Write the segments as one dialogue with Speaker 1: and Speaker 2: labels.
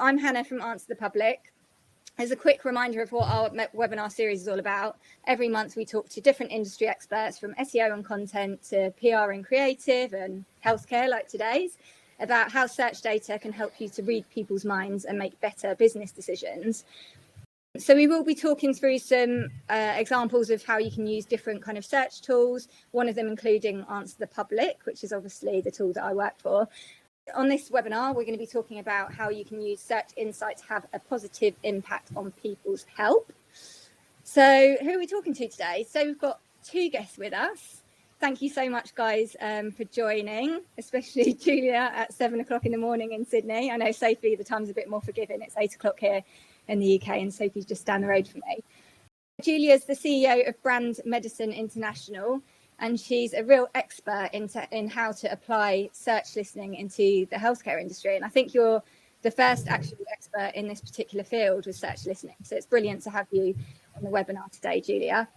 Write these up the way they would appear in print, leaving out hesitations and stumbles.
Speaker 1: I'm Hannah from AnswerThePublic. As a quick reminder of what our webinar series is all about, every month we talk to different industry experts from SEO and content to PR and creative and healthcare like today's, about how search data can help you to read people's minds and make better business decisions. So we will be talking through some examples of how you can use different kind of search tools, one of them including AnswerThePublic, which is obviously the tool that I work for. On this webinar, we're going to be talking about how you can use search insights to have a positive impact on people's health. So who are we talking to today? So we've got two guests with us. Thank you so much, guys, for joining, especially Julia at 7 o'clock in the morning in Sydney. I know Sophie, the time's a bit more forgiving. It's 8 o'clock here in the UK and Sophie's just down the road from me. Julia's the CEO of Brand Medicine International, and she's a real expert in how to apply search listening into the healthcare industry. And I think you're the first actual expert in this particular field with search listening. So it's brilliant to have you on the webinar today, Julia.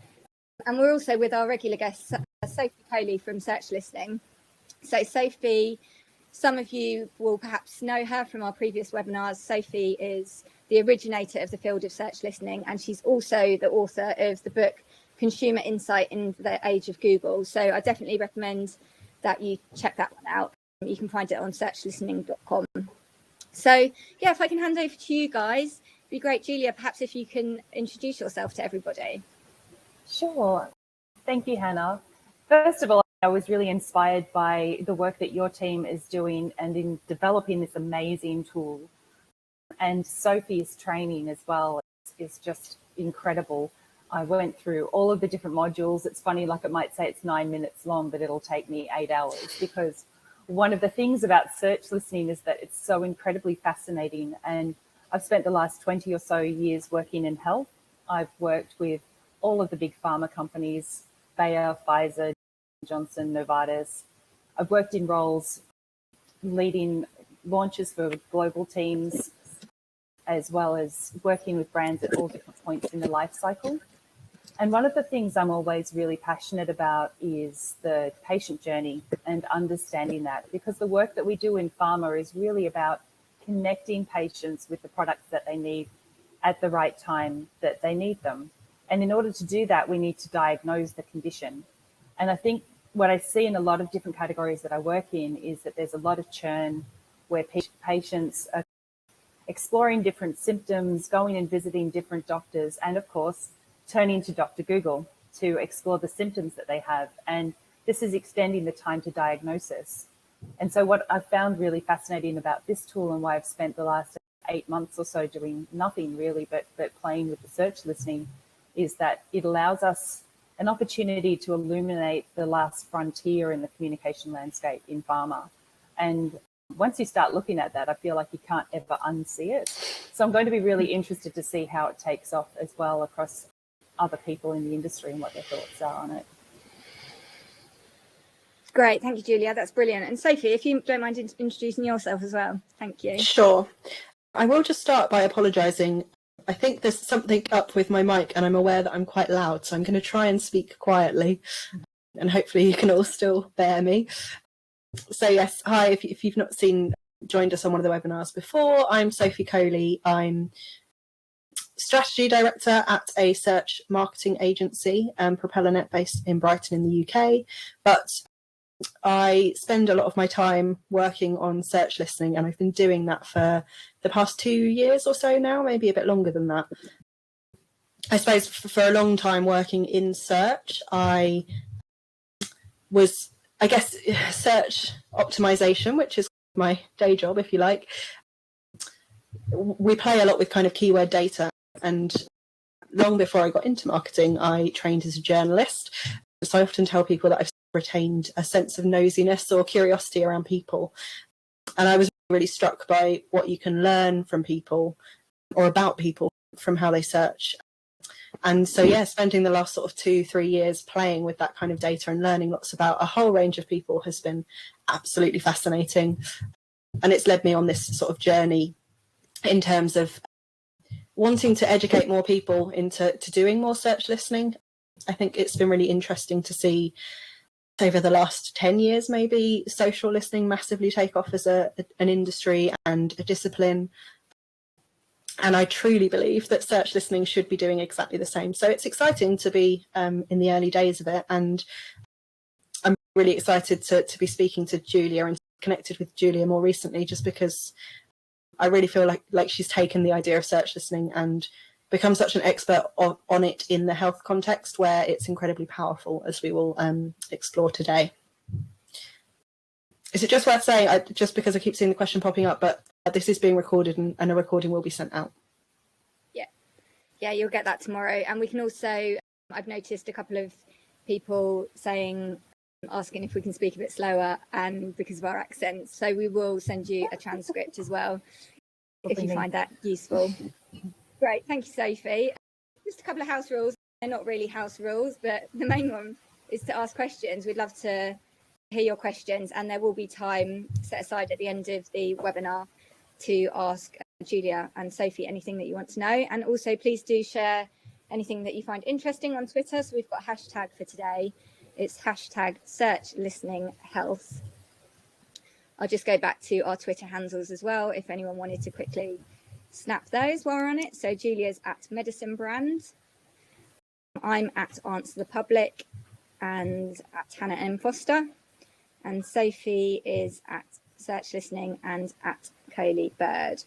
Speaker 1: And we're also with our regular guest, Sophie Coley from Search Listening. So Sophie, some of you will perhaps know her from our previous webinars. Sophie is the originator of the field of search listening, and she's also the author of the book Consumer Insight in the Age of Google. So I definitely recommend that you check that one out. You can find it on searchlistening.com. So yeah, if I can hand over to you guys, it'd be great. Julia, perhaps if you can introduce yourself to everybody.
Speaker 2: Sure. Thank you, Hannah. First of all, I was really inspired by the work that your team is doing and in developing this amazing tool. And Sophie's training as well is just incredible. I went through all of the different modules. It's funny, like it might say it's 9 minutes long, but it'll take me 8 hours, because one of the things about search listening is that it's so incredibly fascinating. And I've spent the last 20 or so years working in health. I've worked with all of the big pharma companies, Bayer, Pfizer, Johnson, Novartis. I've worked in roles leading launches for global teams, as well as working with brands at all different points in the life cycle. And one of the things I'm always really passionate about is the patient journey and understanding that, because the work that we do in pharma is really about connecting patients with the products that they need at the right time that they need them. And in order to do that, we need to diagnose the condition. And I think what I see in a lot of different categories that I work in is that there's a lot of churn where patients are exploring different symptoms, going and visiting different doctors, and of course, turning to Dr. Google to explore the symptoms that they have. And this is extending the time to diagnosis. And so what I've found really fascinating about this tool, and why I've spent the last 8 months or so doing nothing really but playing with the search listening, is that it allows us an opportunity to illuminate the last frontier in the communication landscape in pharma. And once you start looking at that, I feel like you can't ever unsee it. So I'm going to be really interested to see how it takes off as well across other people in the industry and what their thoughts are on it.
Speaker 1: Great, thank you, Julia. That's brilliant. And Sophie, if you don't mind introducing yourself as well. Thank you.
Speaker 3: Sure. I will just start by apologising. I think there's something up with my mic and I'm aware that I'm quite loud, so I'm going to try and speak quietly and hopefully you can all still bear me. So yes, hi, if you've not joined us on one of the webinars before, I'm Sophie Coley. I'm Strategy Director at a search marketing agency, PropellerNet, based in Brighton in the UK, but I spend a lot of my time working on search listening, and I've been doing that for the past 2 years or so now, maybe a bit longer than that. I suppose for a long time working in search, I guess search optimization, which is my day job, if you like. We play a lot with kind of keyword data, and long before I got into marketing, I trained as a journalist. So I often tell people that I've retained a sense of nosiness or curiosity around people. And I was really struck by what you can learn from people or about people from how they search. And so, yeah, spending the last sort of 2-3 years playing with that kind of data and learning lots about a whole range of people has been absolutely fascinating. And it's led me on this sort of journey in terms of wanting to educate more people into doing more search listening. I think it's been really interesting to see over the last 10 years, maybe, social listening massively take off as an industry and a discipline. And I truly believe that search listening should be doing exactly the same. So it's exciting to be in the early days of it. And I'm really excited to be speaking to Julia and connected with Julia more recently, just because I really feel like she's taken the idea of search listening and become such an expert on it in the health context, where it's incredibly powerful, as we will explore today. Is it just worth saying, just because I keep seeing the question popping up, but this is being recorded and a recording will be sent out?
Speaker 1: Yeah, you'll get that tomorrow. And we can also, I've noticed a couple of people asking if we can speak a bit slower, and because of our accents. So we will send you a transcript as well, if you find that useful. Great, thank you, Sophie. Just a couple of house rules. They're not really house rules, but the main one is to ask questions. We'd love to hear your questions, and there will be time set aside at the end of the webinar to ask Julia and Sophie anything that you want to know. And also, please do share anything that you find interesting on Twitter. So we've got a hashtag for today. It's hashtag search listening health. I'll just go back to our Twitter handles as well, if anyone wanted to quickly snap those while we're on it. So Julia's at Medicine Brand. I'm at AnswerThePublic and at Hannah M. Foster. And Sophie is at Search Listening and at Coley Bird.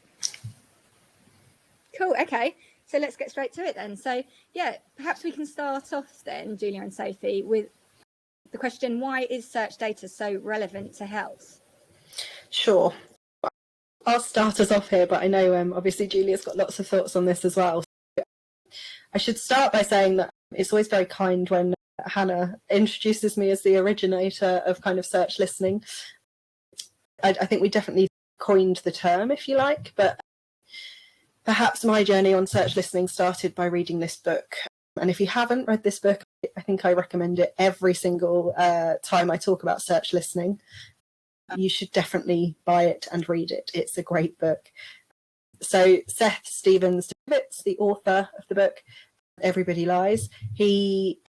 Speaker 1: Cool, okay. So let's get straight to it then. So yeah, perhaps we can start off then, Julia and Sophie, with the question, why is search data so relevant to health?
Speaker 3: Sure. I'll start us off here, but I know obviously Julia's got lots of thoughts on this as well. So I should start by saying that it's always very kind when Hannah introduces me as the originator of kind of search listening. I think we definitely coined the term, if you like, but perhaps my journey on search listening started by reading this book. And if you haven't read this book, I think I recommend it every single time I talk about search listening. You should definitely buy it and read it. It's a great book. So Seth Stephens-Davids, the author of the book, Everybody Lies, he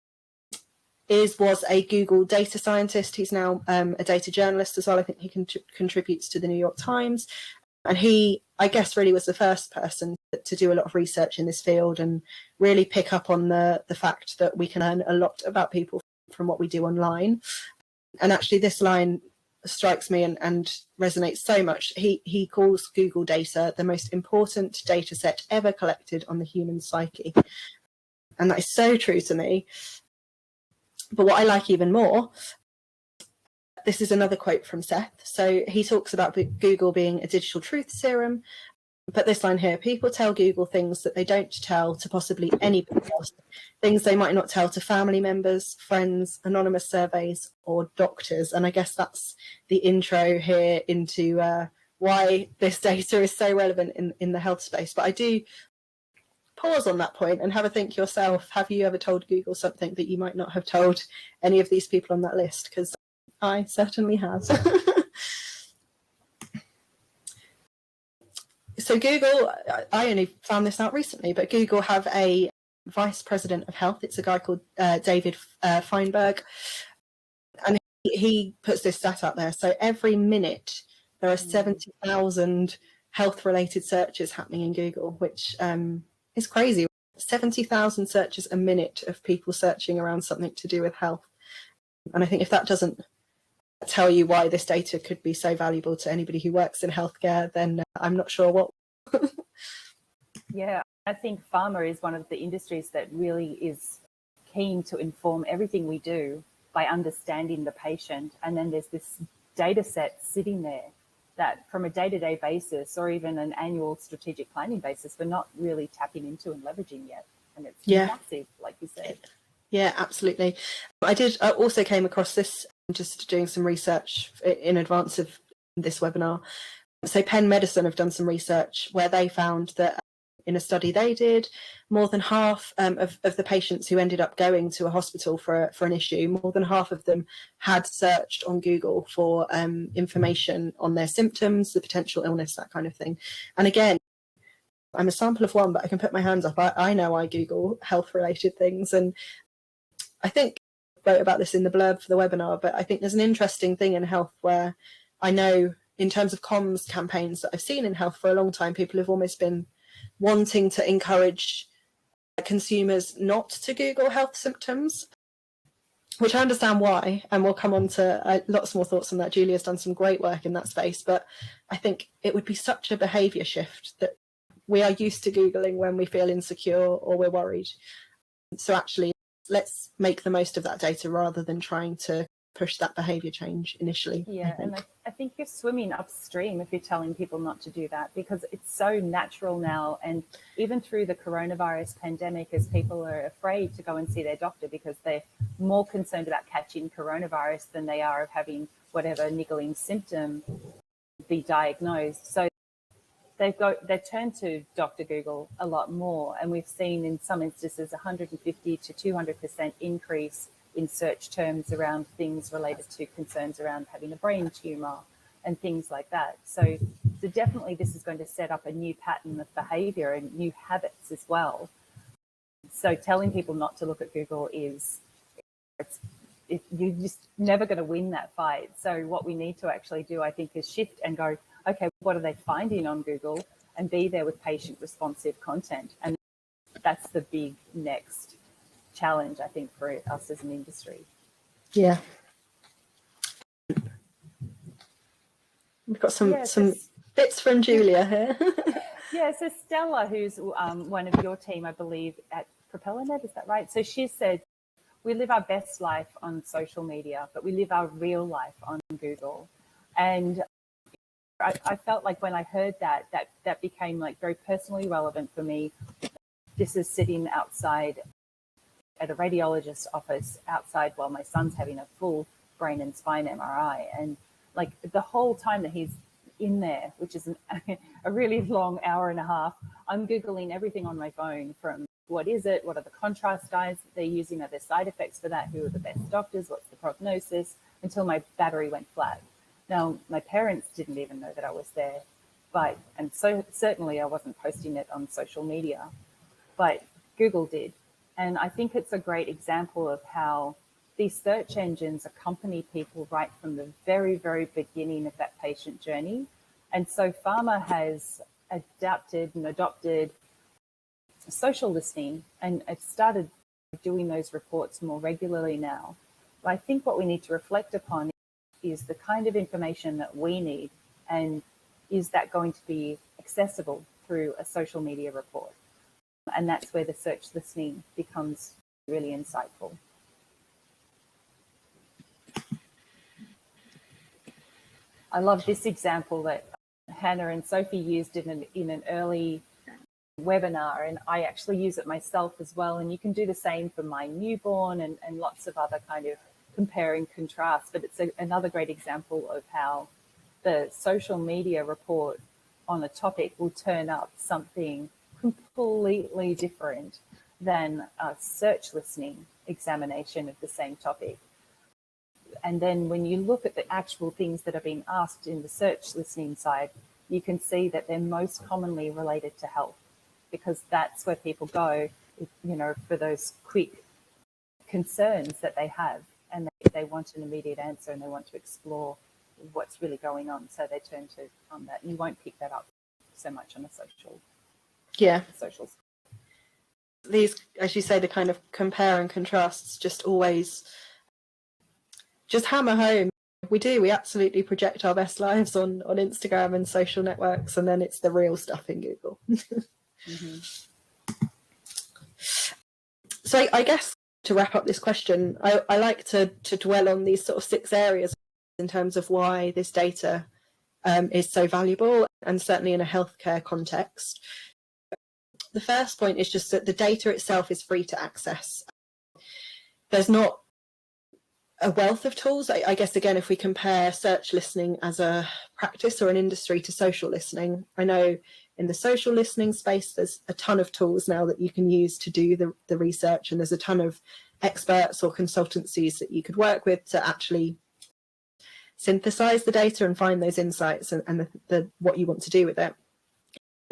Speaker 3: was a Google data scientist. He's now a data journalist as well. I think he contributes to the New York Times. And he, I guess, really was the first person to do a lot of research in this field and really pick up on the fact that we can learn a lot about people from what we do online. And actually this line strikes me and resonates so much. He calls Google data the most important data set ever collected on the human psyche. And that is so true to me. But what I like even more, this is another quote from Seth. So he talks about Google being a digital truth serum. But this line here, people tell Google things that they don't tell to possibly anybody else, things they might not tell to family members, friends, anonymous surveys, or doctors. And I guess that's the intro here into why this data is so relevant in the health space. But I do pause on that point and have a think yourself. Have you ever told Google something that you might not have told any of these people on that list? Because I certainly have. So Google, I only found this out recently, but Google have a vice president of health. It's a guy called David Feinberg. And he puts this stat out there. So every minute there are 70,000 health-related searches happening in Google, which is crazy. 70,000 searches a minute of people searching around something to do with health. And I think if that doesn't tell you why this data could be so valuable to anybody who works in healthcare, then I'm not sure what.
Speaker 2: Yeah, I think pharma is one of the industries that really is keen to inform everything we do by understanding the patient. And then there's this data set sitting there that from a day-to-day basis or even an annual strategic planning basis, we're not really tapping into and leveraging yet. And it's massive, like you said.
Speaker 3: Yeah, absolutely. I also came across this just doing some research in advance of this webinar. So Penn Medicine have done some research where they found that in a study they did, more than half of the patients who ended up going to a hospital for an issue, more than half of them had searched on Google for information on their symptoms, the potential illness, that kind of thing. And again, I'm a sample of one, but I can put my hands up. I know I Google health-related things, and I think I wrote about this in the blurb for the webinar, but I think there's an interesting thing in health where I know in terms of comms campaigns that I've seen in health for a long time, people have almost been wanting to encourage consumers not to Google health symptoms, which I understand why, and we'll come on to lots more thoughts on that. Julia's done some great work in that space, but I think it would be such a behaviour shift that we are used to Googling when we feel insecure or we're worried. So actually, let's make the most of that data rather than trying to push that behaviour change initially.
Speaker 2: Yeah, I think you're swimming upstream if you're telling people not to do that, because it's so natural now. And even through the coronavirus pandemic, as people are afraid to go and see their doctor because they're more concerned about catching coronavirus than they are of having whatever niggling symptom be diagnosed. So they turn to Dr. Google a lot more. And we've seen in some instances 150 to 200% increase in search terms around things related to concerns around having a brain tumor and things like that. So definitely this is going to set up a new pattern of behavior and new habits as well. So telling people not to look at Google you're just never going to win that fight. So what we need to actually do, I think, is shift and go, okay, what are they finding on Google, and be there with patient responsive content. And that's the big next challenge, I think, for us as an industry.
Speaker 3: Yeah. We've got some bits from Julia here.
Speaker 2: Yeah, so Stella, who's one of your team, I believe, at PropellerNet, is that right? So she said, we live our best life on social media, but we live our real life on Google. And I felt like when I heard that became like very personally relevant for me. This is sitting outside at a radiologist's office outside while my son's having a full brain and spine MRI. And like the whole time that he's in there, which is a really long hour and a half, I'm Googling everything on my phone, from what is it, what are the contrast dyes that they're using, are there side effects for that, who are the best doctors, what's the prognosis, until my battery went flat. Now, my parents didn't even know that I was there, and so certainly I wasn't posting it on social media, but Google did. And I think it's a great example of how these search engines accompany people right from the very, very beginning of that patient journey. And so pharma has adapted and adopted social listening, and it started doing those reports more regularly now. But I think what we need to reflect upon is the kind of information that we need, and is that going to be accessible through a social media report? And that's where the search listening becomes really insightful. I love this example that Hannah and Sophie used in an early webinar, and I actually use it myself as well. And you can do the same for my newborn and lots of other kind of compare and contrast. But it's another great example of how the social media report on a topic will turn up something completely different than a search listening examination of the same topic. And then when you look at the actual things that are being asked in the search listening side, you can see that they're most commonly related to health, because that's where people go, for those quick concerns that they have, and they want an immediate answer and they want to explore what's really going on. So they turn to that. You won't pick that up so much on a social.
Speaker 3: Yeah.
Speaker 2: Socials.
Speaker 3: These, as you say, the kind of compare and contrasts just always just hammer home. We absolutely project our best lives on Instagram and social networks, and then it's the real stuff in Google.
Speaker 2: Mm-hmm.
Speaker 3: So I guess to wrap up this question, I like to dwell on these sort of 6 areas in terms of why this data is so valuable, and certainly in a healthcare context. The first point is just that the data itself is free to access. There's not a wealth of tools. I guess, again, if we compare search listening as a practice or an industry to social listening, I know in the social listening space, there's a ton of tools now that you can use to do the research, and there's a ton of experts or consultancies that you could work with to actually synthesize the data and find those insights and what you want to do with it.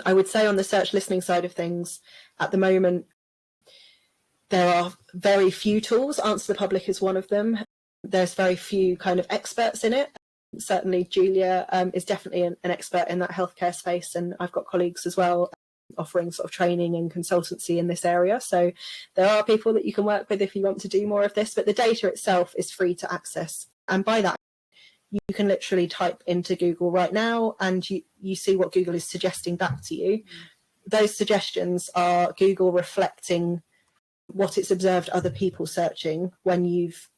Speaker 3: I would say on the search listening side of things, at the moment, there are very few tools. AnswerThePublic is one of them. There's very few kind of experts in it. Certainly Julia is definitely an expert in that healthcare space, and I've got colleagues as well offering sort of training and consultancy in this area. So there are people that you can work with if you want to do more of this, but the data itself is free to access. And by that, you can literally type into Google right now and you see what Google is suggesting back to you. Those suggestions are Google reflecting what it's observed other people searching when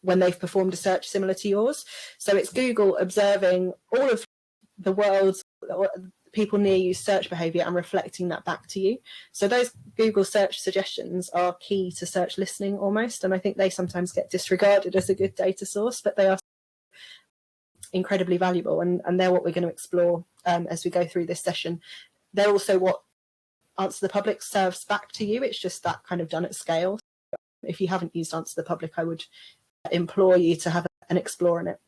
Speaker 3: they've performed a search similar to yours. So it's Google observing all of the world's people near you search behavior and reflecting that back to you. So those Google search suggestions are key to search listening almost, and I think they sometimes get disregarded as a good data source, but they are incredibly valuable, and they're what we're going to explore as we go through this session. They're also what AnswerThePublic serves back to you. It's just that kind of done at scale. If you haven't used AnswerThePublic, I would implore you to have an explore in it.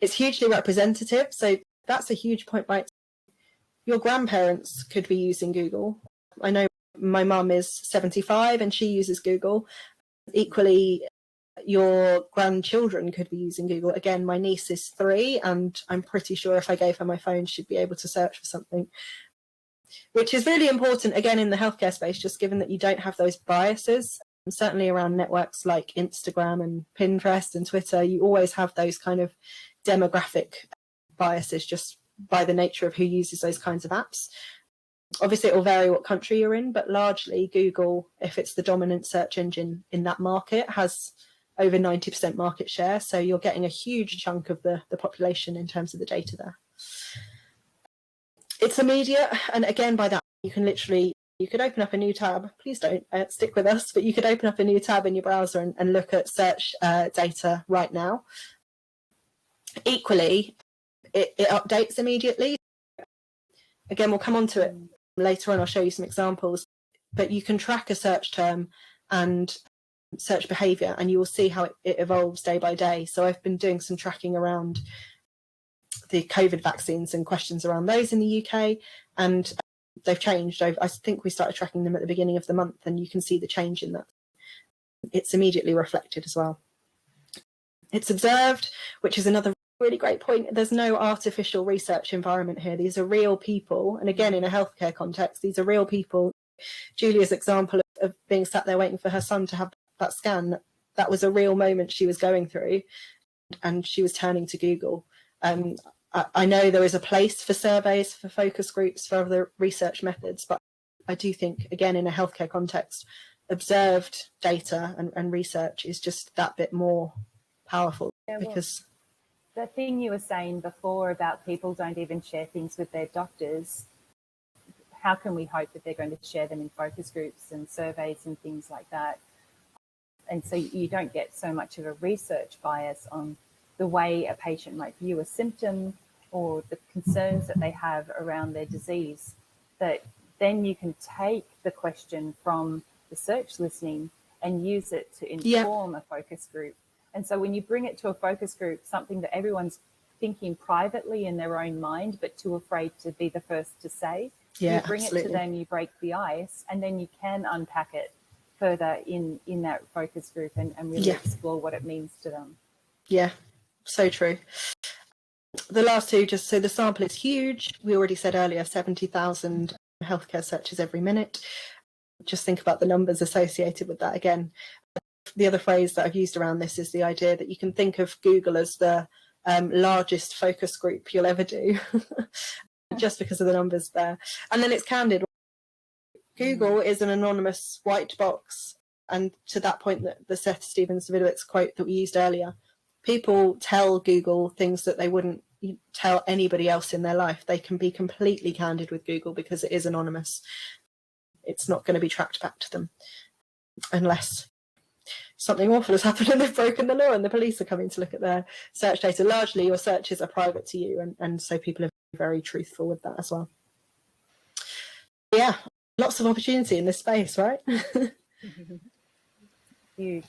Speaker 3: It's hugely representative, so that's a huge point. Right, your grandparents could be using Google. I know my mum is 75 and she uses Google. Equally, your grandchildren could be using Google. Again, my niece is 3 and I'm pretty sure if I gave her my phone, she'd be able to search for something, which is really important, again, in the healthcare space, just given that you don't have those biases. And certainly around networks like Instagram and Pinterest and Twitter, you always have those kind of demographic biases just by the nature of who uses those kinds of apps. Obviously, it will vary what country you're in, but largely Google, if it's the dominant search engine in that market, has over 90% market share. So you're getting a huge chunk of the population in terms of the data there. It's immediate. And again, by that, you could open up a new tab. Please don't stick with us, but you could open up a new tab in your browser and look at search data right now. Equally, it updates immediately. Again, we'll come on to it later on. I'll show you some examples, but you can track a search term and search behavior and you will see how it evolves day by day. So I've been doing some tracking around the COVID vaccines and questions around those in the UK, and they've changed. I think we started tracking them at the beginning of the month, and you can see the change in that. It's immediately reflected as well. It's observed, which is another really great point. There's no artificial research environment here. These are real people, and again, in a healthcare context, these are real people. Julia's example of being sat there waiting for her son to have that scan, that was a real moment she was going through, and she was turning to Google. I know there is a place for surveys, for focus groups, for other research methods, but I do think, again, in a healthcare context, observed data and research is just that bit more powerful. Yeah, because
Speaker 2: the thing you were saying before about people don't even share things with their doctors, how can we hope that they're going to share them in focus groups and surveys and things like that? And so you don't get so much of a research bias on the way a patient might view a symptom or the concerns that they have around their disease, that then you can take the question from the search listening and use it to inform a focus group. And so when you bring it to a focus group, something that everyone's thinking privately in their own mind, but too afraid to be the first to say, you bring it to them, you break the ice, and then you can unpack it further in that focus group and really explore what it means to them. Yeah,
Speaker 3: so true. The last two, just so the sample is huge. We already said earlier, 70,000 healthcare searches every minute. Just think about the numbers associated with that again. The other phrase that I've used around this is the idea that you can think of Google as the largest focus group you'll ever do, just because of the numbers there. And then it's candid. Google is an anonymous white box. And to that point, the Seth Stephens-Davidowitz quote that we used earlier, people tell Google things that they wouldn't tell anybody else in their life. They can be completely candid with Google because it is anonymous. It's not going to be tracked back to them unless something awful has happened and they've broken the law and the police are coming to look at their search data. Largely, your searches are private to you, and so people are very truthful with that as well. Yeah, lots of opportunity in this space, right?
Speaker 2: Huge.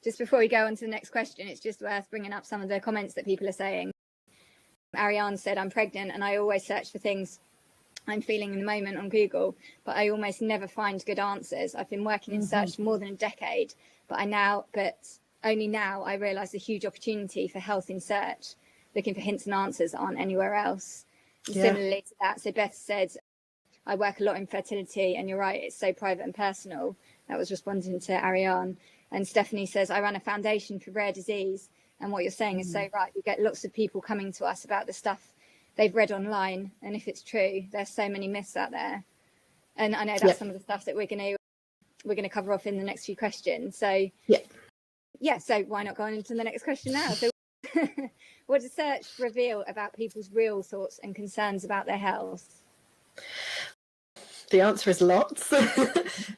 Speaker 1: Just before we go on to the next question, it's just worth bringing up some of the comments that people are saying. Ariane said, I'm pregnant and I always search for things I'm feeling in the moment on Google, but I almost never find good answers. I've been working in search for more than a decade, but only now I realise the huge opportunity for health in search, looking for hints and answers that aren't anywhere else. And similarly to that, so Beth said, I work a lot in fertility, and you're right, it's so private and personal. That was responding to Ariane. And Stephanie says, I run a foundation for rare disease. And what you're saying is so right. We get lots of people coming to us about the stuff they've read online. And if it's true, there's so many myths out there. And I know that's some of the stuff that we're going to cover off in the next few questions. So so why not go on into the next question now? So what does research reveal about people's real thoughts and concerns about their health?
Speaker 3: The answer is lots.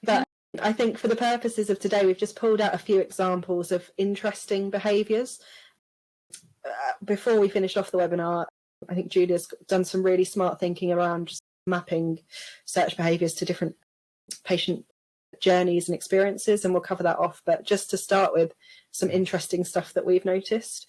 Speaker 3: But I think for the purposes of today, we've just pulled out a few examples of interesting behaviours. Before we finished off the webinar, I think Julia's done some really smart thinking around just mapping search behaviours to different patient journeys and experiences, and we'll cover that off. But just to start with some interesting stuff that we've noticed.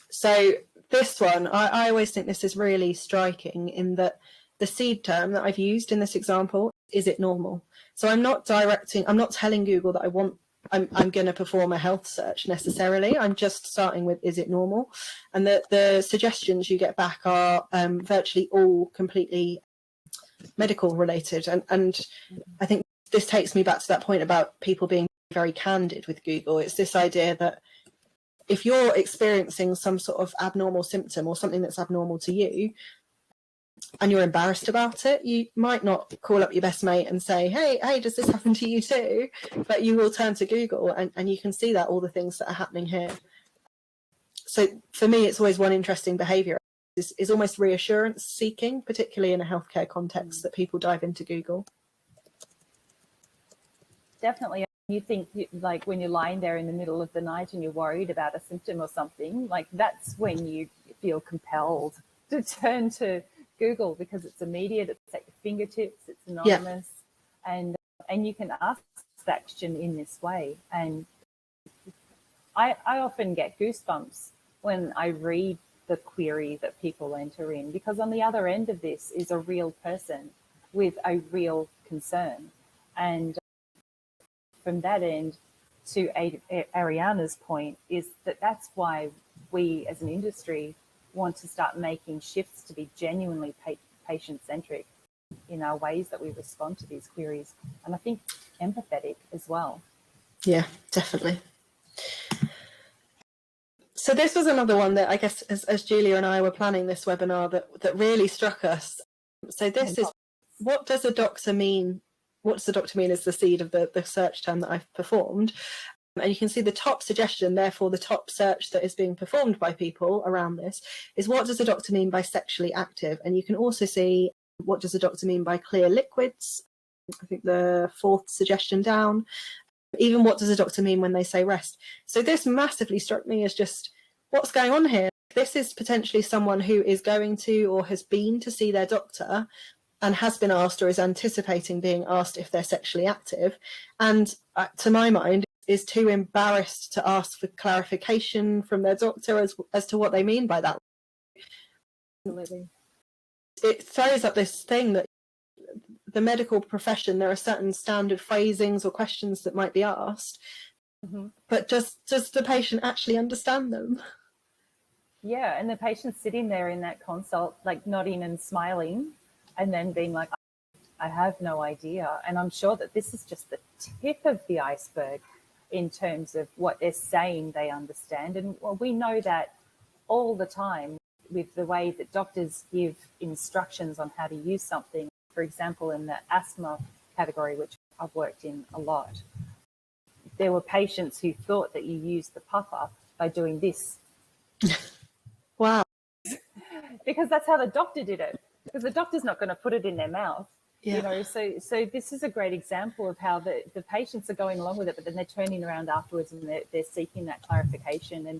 Speaker 3: So this one, I always think this is really striking in that the seed term that I've used in this example, is it normal? So I'm not telling Google that I'm going to perform a health search necessarily. I'm just starting with, is it normal? And the suggestions you get back are virtually all completely medical related. And I think this takes me back to that point about people being very candid with Google. It's this idea that if you're experiencing some sort of abnormal symptom or something that's abnormal to you, and you're embarrassed about it, you might not call up your best mate and say, hey, does this happen to you too? But you will turn to Google and you can see that all the things that are happening here. So for me, it's always one interesting behaviour is almost reassurance seeking, particularly in a healthcare context, that people dive into Google.
Speaker 2: Definitely. You think, like, when you're lying there in the middle of the night and you're worried about a symptom or something, like, that's when you feel compelled to turn to Google, because it's immediate, it's at your fingertips, it's anonymous, and you can ask that question in this way. And I often get goosebumps when I read the query that people enter in, because on the other end of this is a real person with a real concern. And from that end, to Ariana's point, is that's why we as an industry want to start making shifts to be genuinely patient-centric in our ways that we respond to these queries. And I think empathetic as well. Yeah,
Speaker 3: definitely. So this was another one that I guess as Julia and I were planning this webinar that really struck us. So this is, what does a doctor mean? What does the doctor mean is the seed of the search term that I've performed. And you can see the top suggestion, therefore the top search that is being performed by people around this, is what does a doctor mean by sexually active? And you can also see what does a doctor mean by clear liquids? I think the fourth suggestion down. Even what does a doctor mean when they say rest? So this massively struck me as just, what's going on here? This is potentially someone who is going to or has been to see their doctor and has been asked or is anticipating being asked if they're sexually active. And to my mind, is too embarrassed to ask for clarification from their doctor as to what they mean by that.
Speaker 2: Absolutely.
Speaker 3: It throws up this thing that the medical profession, there are certain standard phrasings or questions that might be asked, but does the patient actually understand them?
Speaker 2: Yeah, and the patient's sitting there in that consult, like nodding and smiling, and then being like, I have no idea. And I'm sure that this is just the tip of the iceberg in terms of what they're saying they understand. And well, we know that all the time with the way that doctors give instructions on how to use something. For example, in the asthma category, which I've worked in a lot, there were patients who thought that you used the puffer by doing this.
Speaker 3: Wow.
Speaker 2: Because that's how the doctor did it. Because the doctor's not going to put it in their mouth. Yeah. You know, so this is a great example of how the patients are going along with it, but then they're turning around afterwards and they're seeking that clarification. And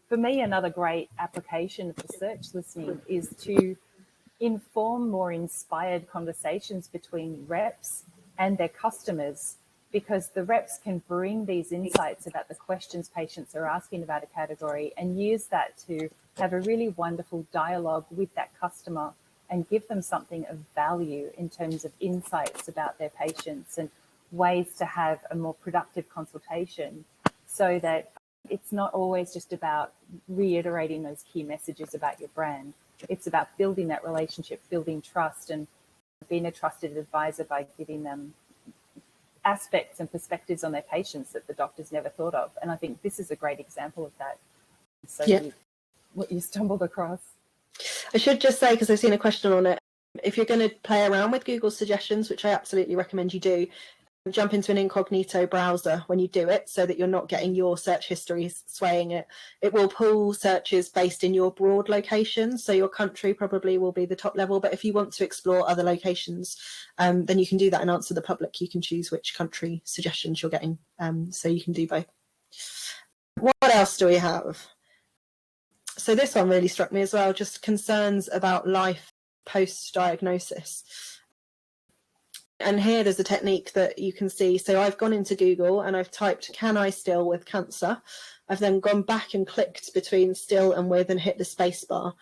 Speaker 2: for me, another great application of the search listening is to inform more inspired conversations between reps and their customers, because the reps can bring these insights about the questions patients are asking about a category and use that to have a really wonderful dialogue with that customer and give them something of value in terms of insights about their patients and ways to have a more productive consultation, so that it's not always just about reiterating those key messages about your brand. It's about building that relationship, building trust, and been a trusted advisor by giving them aspects and perspectives on their patients that the doctors never thought of. And I think this is a great example of that. So what you stumbled across.
Speaker 3: I should just say, because I've seen a question on it, if you're going to play around with Google suggestions, which I absolutely recommend you do, jump into an incognito browser when you do it so that you're not getting your search history swaying it. It will pull searches based in your broad location, so your country probably will be the top level, but if you want to explore other locations, then you can do that and Answer the Public. You can choose which country suggestions you're getting, so you can do both. What else do we have? So this one really struck me as well, just concerns about life post-diagnosis. And here there's a technique that you can see. So I've gone into Google and I've typed, can I still with cancer? I've then gone back and clicked between still and with and hit the space bar.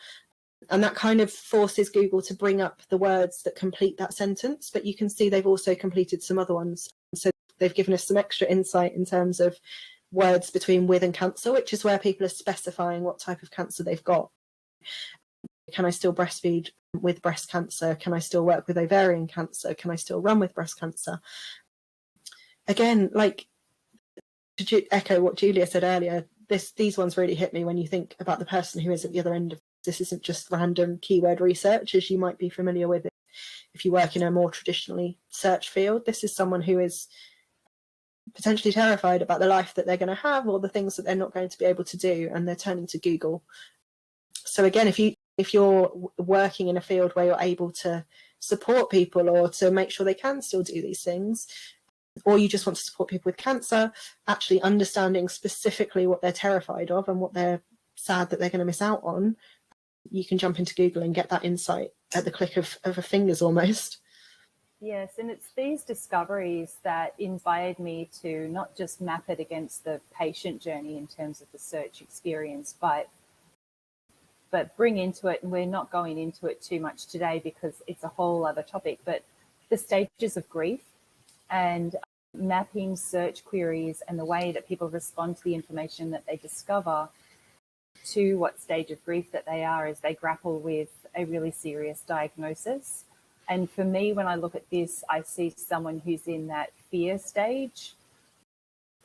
Speaker 3: And that kind of forces Google to bring up the words that complete that sentence. But you can see they've also completed some other ones. So they've given us some extra insight in terms of words between with and cancer, which is where people are specifying what type of cancer they've got. Can I still breastfeed with breast cancer? Can I still work with ovarian cancer? Can I still run with breast cancer? Again, like to echo what Julia said earlier, these ones really hit me when you think about the person who is at the other end of this. This isn't just random keyword research, as you might be familiar with it if you work in a more traditionally search field. This is someone who is potentially terrified about the life that they're going to have or the things that they're not going to be able to do, and they're turning to Google. So again, if you're working in a field where you're able to support people or to make sure they can still do these things, or you just want to support people with cancer, actually understanding specifically what they're terrified of and what they're sad that they're going to miss out on, you can jump into Google and get that insight at the click of a fingers almost.
Speaker 2: Yes, and it's these discoveries that inspired me to not just map it against the patient journey in terms of the search experience, but bring into it, and we're not going into it too much today because it's a whole other topic, but the stages of grief and mapping search queries and the way that people respond to the information that they discover to what stage of grief that they are as they grapple with a really serious diagnosis. And for me, when I look at this, I see someone who's in that fear stage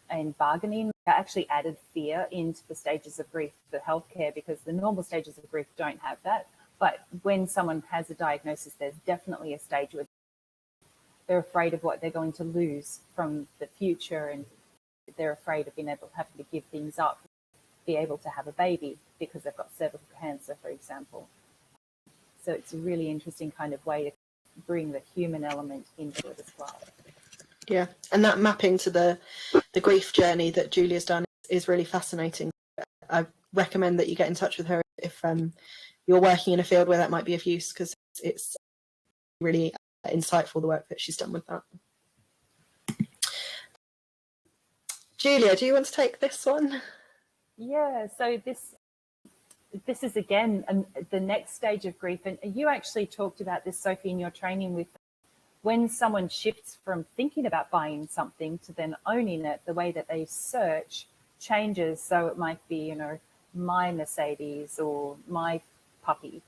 Speaker 2: and bargaining. I actually added fear into the stages of grief for healthcare because the normal stages of grief don't have that. But when someone has a diagnosis, there's definitely a stage where they're afraid of what they're going to lose from the future, and they're afraid of being able to having to give things up, be able to have a baby because they've got cervical cancer, for example. So it's a really interesting kind of way to bring the human element into it as well.
Speaker 3: Yeah, and that mapping to the grief journey that Julia's done is really fascinating. I recommend that you get in touch with her if you're working in a field where that might be of use, because it's really insightful, the work that she's done with that. Julia, do you want to take this one?
Speaker 2: Yeah, so this is again the next stage of grief, and you actually talked about this, Sophie, in your training with when someone shifts from thinking about buying something to then owning it, the way that they search changes. So it might be, my Mercedes or my puppy.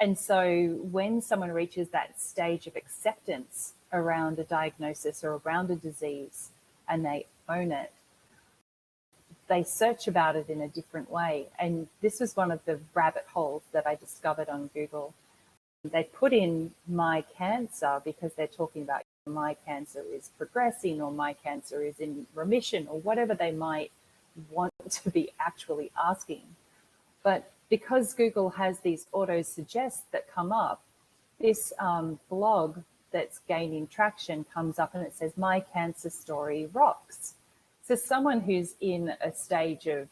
Speaker 2: And so when someone reaches that stage of acceptance around a diagnosis or around a disease and they own it, they search about it in a different way. And this was one of the rabbit holes that I discovered on Google. They put in my cancer because they're talking about my cancer is progressing or my cancer is in remission or whatever they might want to be actually asking. But because Google has these auto suggests that come up, this blog that's gaining traction comes up and it says, my cancer story rocks. So someone who's in a stage of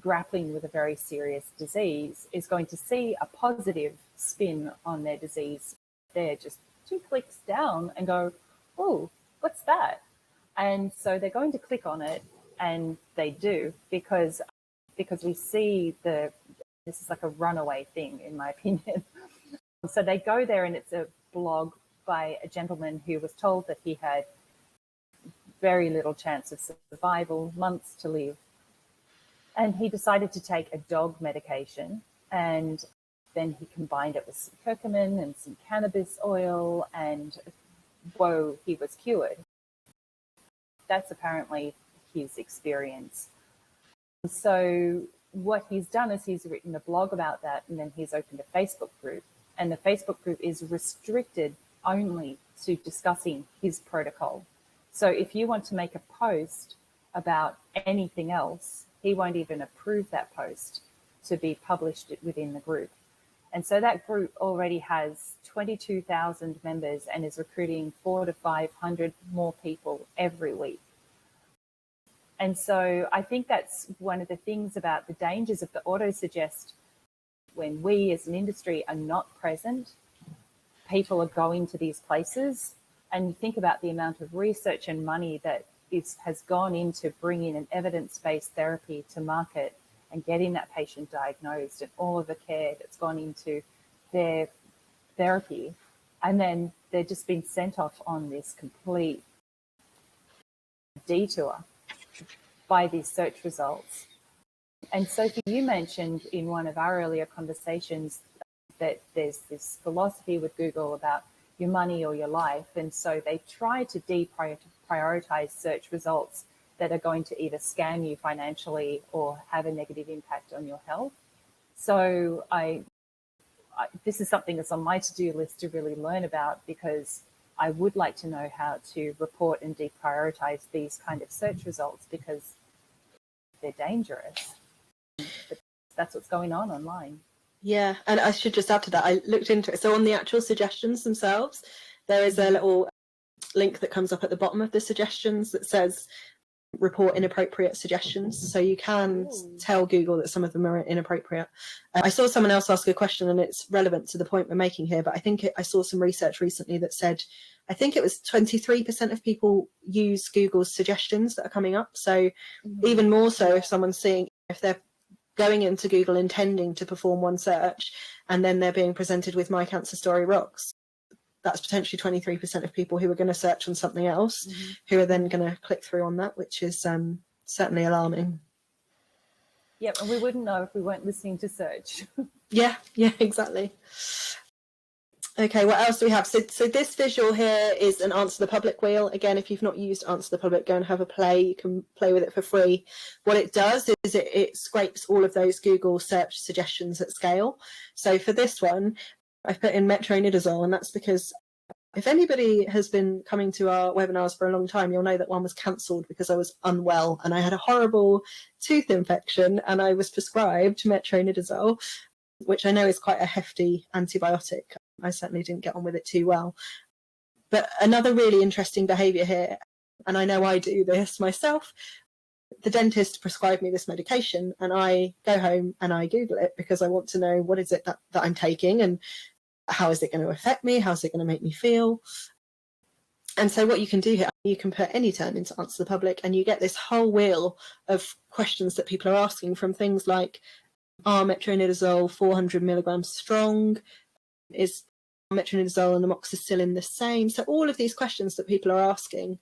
Speaker 2: grappling with a very serious disease is going to see a positive spin on their disease there, just 2 clicks down, and go, oh, what's that? And so they're going to click on it, and they do, because we see this is like a runaway thing, in my opinion. So they go there, and it's a blog by a gentleman who was told that he had very little chance of survival, months to live. And he decided to take a dog medication, and then he combined it with some curcumin and some cannabis oil, and whoa, he was cured. That's apparently his experience. So what he's done is he's written a blog about that, and then he's opened a Facebook group. And the Facebook group is restricted only to discussing his protocol. So if you want to make a post about anything else, he won't even approve that post to be published within the group. And so that group already has 22,000 members and is recruiting 400 to 500 more people every week. And so I think that's one of the things about the dangers of the auto-suggest. When we as an industry are not present, people are going to these places, and you think about the amount of research and money that has gone into bringing an evidence-based therapy to market and getting that patient diagnosed, and all of the care that's gone into their therapy. And then they're just being sent off on this complete detour by these search results. And Sophie, you mentioned in one of our earlier conversations that there's this philosophy with Google about your money or your life. And so they try to deprioritize search results that are going to either scam you financially or have a negative impact on your health. So this is something that's on my to-do list to really learn about, because I would like to know how to report and deprioritize these kind of search results, because they're dangerous. But that's what's going on online.
Speaker 3: Yeah, and I should just add to that, I looked into it. So on the actual suggestions themselves, there is a little link that comes up at the bottom of the suggestions that says report inappropriate suggestions. So you can tell Google that some of them are inappropriate. I saw someone else ask a question, and it's relevant to the point we're making here, but I think I saw some research recently that said, I think it was 23% of people use Google's suggestions that are coming up. So even more so if someone's seeing, if they're going into Google intending to perform one search and then they're being presented with My Cancer Story Rocks, that's potentially 23% of people who are going to search on something else, who are then going to click through on that, which is certainly alarming.
Speaker 2: Yep, and we wouldn't know if we weren't listening to search.
Speaker 3: Yeah, exactly. Okay, what else do we have? So this visual here is an Answer the Public wheel. Again, if you've not used Answer the Public, go and have a play. You can play with it for free. What it does is it scrapes all of those Google search suggestions at scale. So for this one, I've put in metronidazole, and that's because if anybody has been coming to our webinars for a long time, you'll know that one was cancelled because I was unwell and I had a horrible tooth infection, and I was prescribed metronidazole, which I know is quite a hefty antibiotic. I certainly didn't get on with it too well. But another really interesting behaviour here, and I know I do this myself, the dentist prescribed me this medication and I go home and I Google it because I want to know what is it that I'm taking and how is it going to affect me, how's it going to make me feel. And so what you can do here, you can put any term into Answer the Public and you get this whole wheel of questions that people are asking, from things like, are metronidazole 400 milligrams strong? Is metronidazole and amoxicillin the same? So all of these questions that people are asking,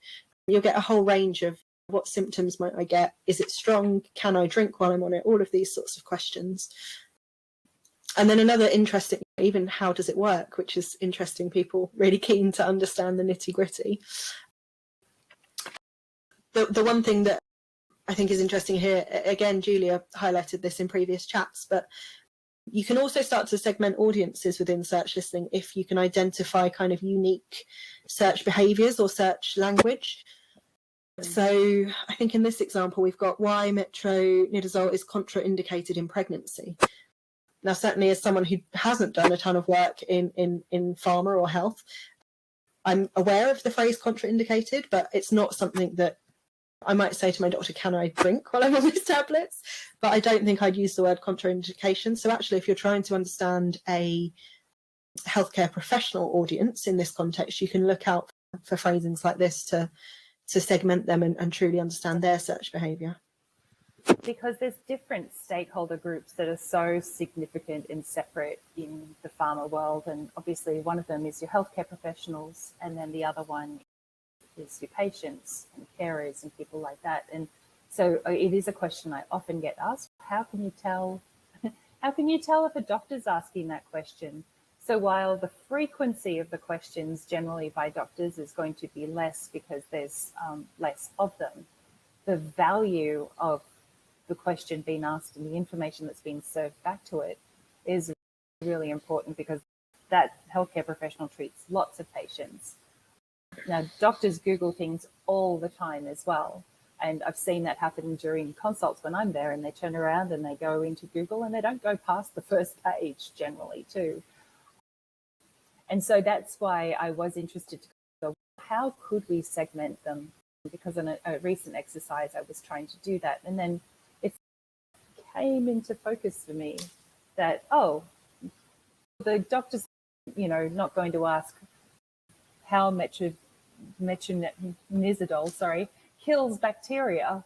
Speaker 3: you'll get a whole range of what symptoms might I get? Is it strong? Can I drink while I'm on it? All of these sorts of questions. And then another interesting, even how does it work, which is interesting, people really keen to understand the nitty gritty. The one thing that I think is interesting here, again, Julia highlighted this in previous chats, but you can also start to segment audiences within search listening if you can identify kind of unique search behaviours or search language. So I think in this example, we've got why metronidazole is contraindicated in pregnancy. Now, certainly as someone who hasn't done a ton of work in pharma or health, I'm aware of the phrase contraindicated, but it's not something that I might say to my doctor, can I drink while I'm on these tablets? But I don't think I'd use the word contraindication. So actually, if you're trying to understand a healthcare professional audience in this context, you can look out for phrasings like this to segment them and truly understand their search behaviour.
Speaker 2: Because there's different stakeholder groups that are so significant and separate in the pharma world. And obviously one of them is your healthcare professionals, and then the other one is your patients and carers and people like that. And so it is a question I often get asked. How can you tell How can you tell if a doctor's asking that question? So while the frequency of the questions generally by doctors is going to be less because there's less of them, the value of the question being asked and the information that's being served back to it is really important, because that healthcare professional treats lots of patients. Now, doctors Google things all the time as well. And I've seen that happen during consults when I'm there, and they turn around and they go into Google and they don't go past the first page generally too. And so that's why I was interested to go, how could we segment them? Because in a recent exercise, I was trying to do that. And then it came into focus for me that, oh, the doctor's, not going to ask how metronidazole, kills bacteria.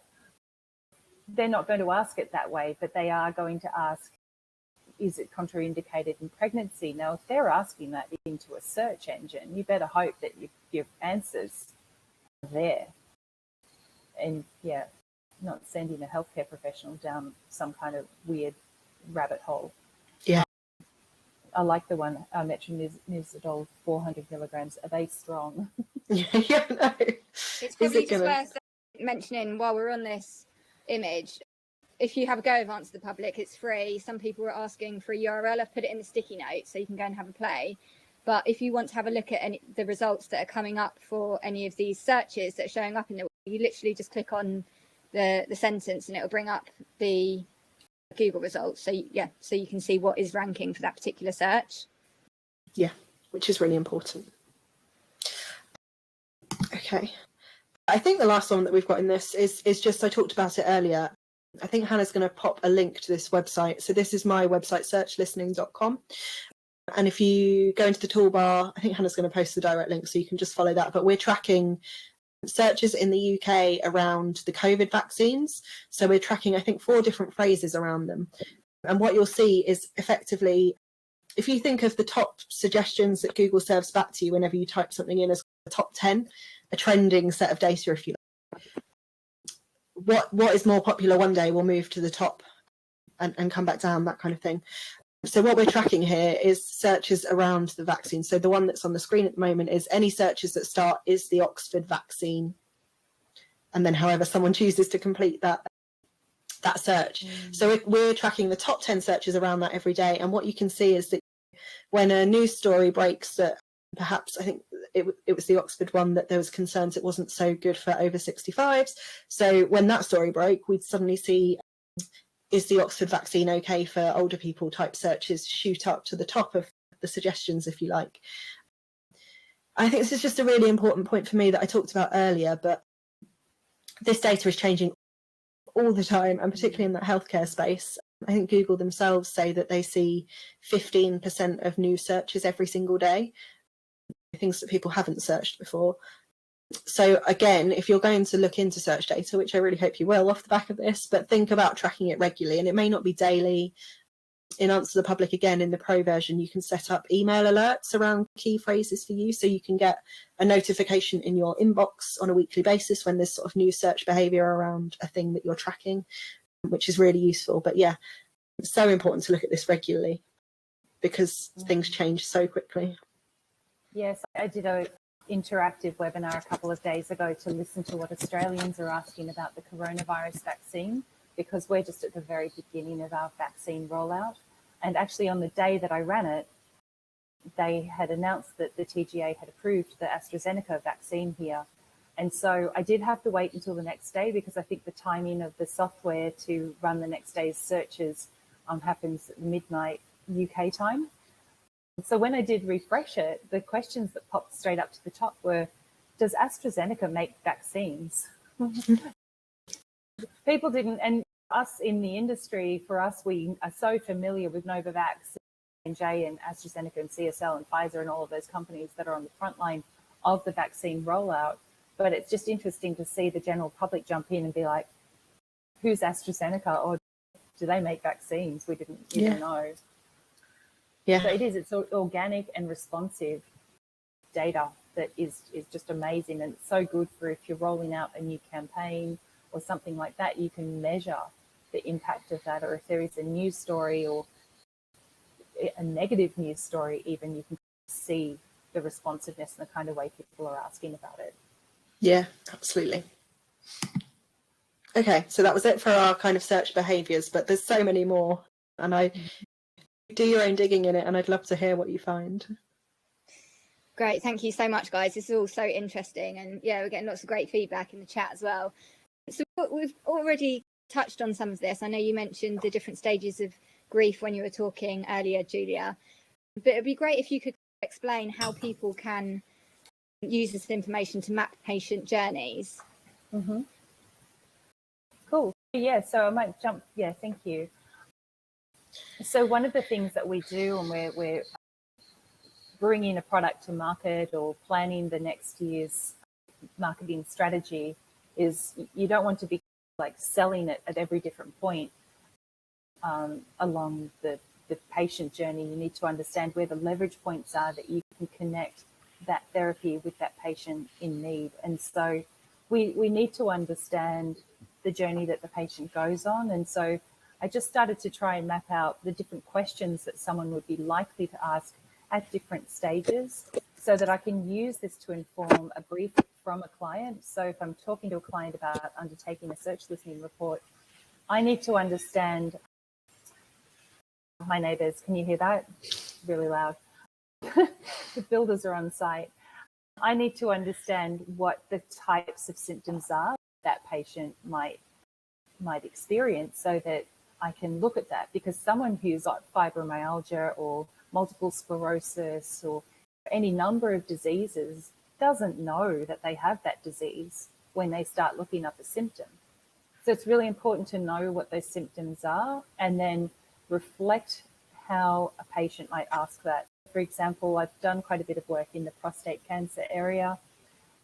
Speaker 2: They're not going to ask it that way, but they are going to ask, is it contraindicated in pregnancy? Now, if they're asking that into a search engine, you better hope that your answers are there. And yeah, not sending a healthcare professional down some kind of weird rabbit hole.
Speaker 3: Yeah.
Speaker 2: I like the one, metronidazole 400 milligrams. Are they strong?
Speaker 3: Yeah, no.
Speaker 1: It's probably just worth mentioning while we're on this image. If you have a go of AnswerThePublic, it's free. Some people are asking for a URL. I've put it in the sticky notes so you can go and have a play. But if you want to have a look at the results that are coming up for any of these searches that are showing up in the, you literally just click on the sentence and it'll bring up the Google results. So yeah, so you can see what is ranking for that particular search.
Speaker 3: Yeah, which is really important. Okay. I think the last one that we've got in this is just, I talked about it earlier. I think Hannah's going to pop a link to this website. So this is my website, searchlistening.com. And if you go into the toolbar, I think Hannah's going to post the direct link so you can just follow that. But we're tracking searches in the UK around the COVID vaccines. So we're tracking, I think, 4 different phrases around them. And what you'll see is effectively, if you think of the top suggestions that Google serves back to you whenever you type something in as the top 10, a trending set of data, if you like. What is more popular one day will move to the top and come back down, that kind of thing. So what we're tracking here is searches around the vaccine. So the one that's on the screen at the moment is any searches that start, is the Oxford vaccine? And then however someone chooses to complete that search. So we're tracking the top 10 searches around that every day. And what you can see is that when a news story breaks that perhaps, I think it was the Oxford one, that there was concerns it wasn't so good for over 65s. So when that story broke, we'd suddenly see, is the Oxford vaccine okay for older people type searches shoot up to the top of the suggestions, if you like. I think this is just a really important point for me that I talked about earlier, but this data is changing all the time, and particularly in that healthcare space. I think Google themselves say that they see 15% of new searches every single day, things that people haven't searched before. So again, if you're going to look into search data, which I really hope you will off the back of this, but think about tracking it regularly, and it may not be daily. In AnswerThePublic, again, in the pro version, you can set up email alerts around key phrases for you, so you can get a notification in your inbox on a weekly basis when there's sort of new search behavior around a thing that you're tracking, which is really useful. But yeah, it's so important to look at this regularly because things change so quickly.
Speaker 2: Yes, I did an interactive webinar a couple of days ago to listen to what Australians are asking about the coronavirus vaccine, because we're just at the very beginning of our vaccine rollout. And actually on the day that I ran it, they had announced that the TGA had approved the AstraZeneca vaccine here. And so I did have to wait until the next day, because I think the timing of the software to run the next day's searches happens at midnight UK time. So when I did refresh it, the questions that popped straight up to the top were, does AstraZeneca make vaccines? People didn't, and us in the industry, for us, we are so familiar with Novavax, J and AstraZeneca and CSL and Pfizer and all of those companies that are on the front line of the vaccine rollout. But it's just interesting to see the general public jump in and be like, who's AstraZeneca, or do they make vaccines? We didn't even know.
Speaker 3: Yeah.
Speaker 2: So it's organic and responsive data that is just amazing, and it's so good for if you're rolling out a new campaign or something like that, you can measure the impact of that, or if there is a news story or a negative news story, even, you can see the responsiveness and the kind of way people are asking about it.
Speaker 3: Yeah, absolutely. Okay, so that was it for our kind of search behaviours, but there's so many more, and I do your own digging in it, and I'd love to hear what you find.
Speaker 1: Great, thank you so much, guys. This is all so interesting, and yeah, we're getting lots of great feedback in the chat as well. So we've already touched on some of this. I know you mentioned the different stages of grief when you were talking earlier, Julia, but it'd be great if you could explain how people can use this information to map patient journeys.
Speaker 2: Mm-hmm. Cool. Yeah, so I might jump. Yeah, thank you. So one of the things that we do when we're bringing a product to market or planning the next year's marketing strategy is you don't want to be like selling it at every different point along the patient journey. You need to understand where the leverage points are that you can connect that therapy with that patient in need. And so we need to understand the journey that the patient goes on. And so I just started to try and map out the different questions that someone would be likely to ask at different stages so that I can use this to inform a brief from a client. So if I'm talking to a client about undertaking a search listening report, I need to understand my neighbours. Can you hear that? Really loud. The builders are on site. I need to understand what the types of symptoms are that patient might experience so that I can look at that, because someone who's got fibromyalgia or multiple sclerosis or any number of diseases doesn't know that they have that disease when they start looking up a symptom. So it's really important to know what those symptoms are and then reflect how a patient might ask that. For example, I've done quite a bit of work in the prostate cancer area,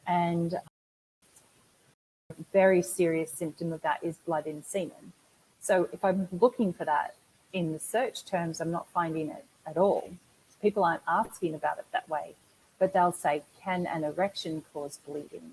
Speaker 2: and a very serious symptom of that is blood in semen. So if I'm looking for that in the search terms, I'm not finding it at all. People aren't asking about it that way, but they'll say, can an erection cause bleeding?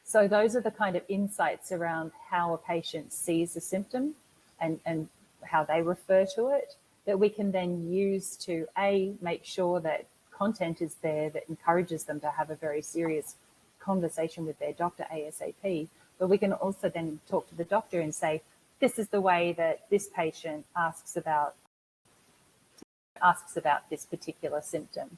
Speaker 2: So those are the kind of insights around how a patient sees the symptom and how they refer to it that we can then use to, A, make sure that content is there that encourages them to have a very serious conversation with their doctor ASAP, but we can also then talk to the doctor and say, this is the way that this patient asks about this particular symptom.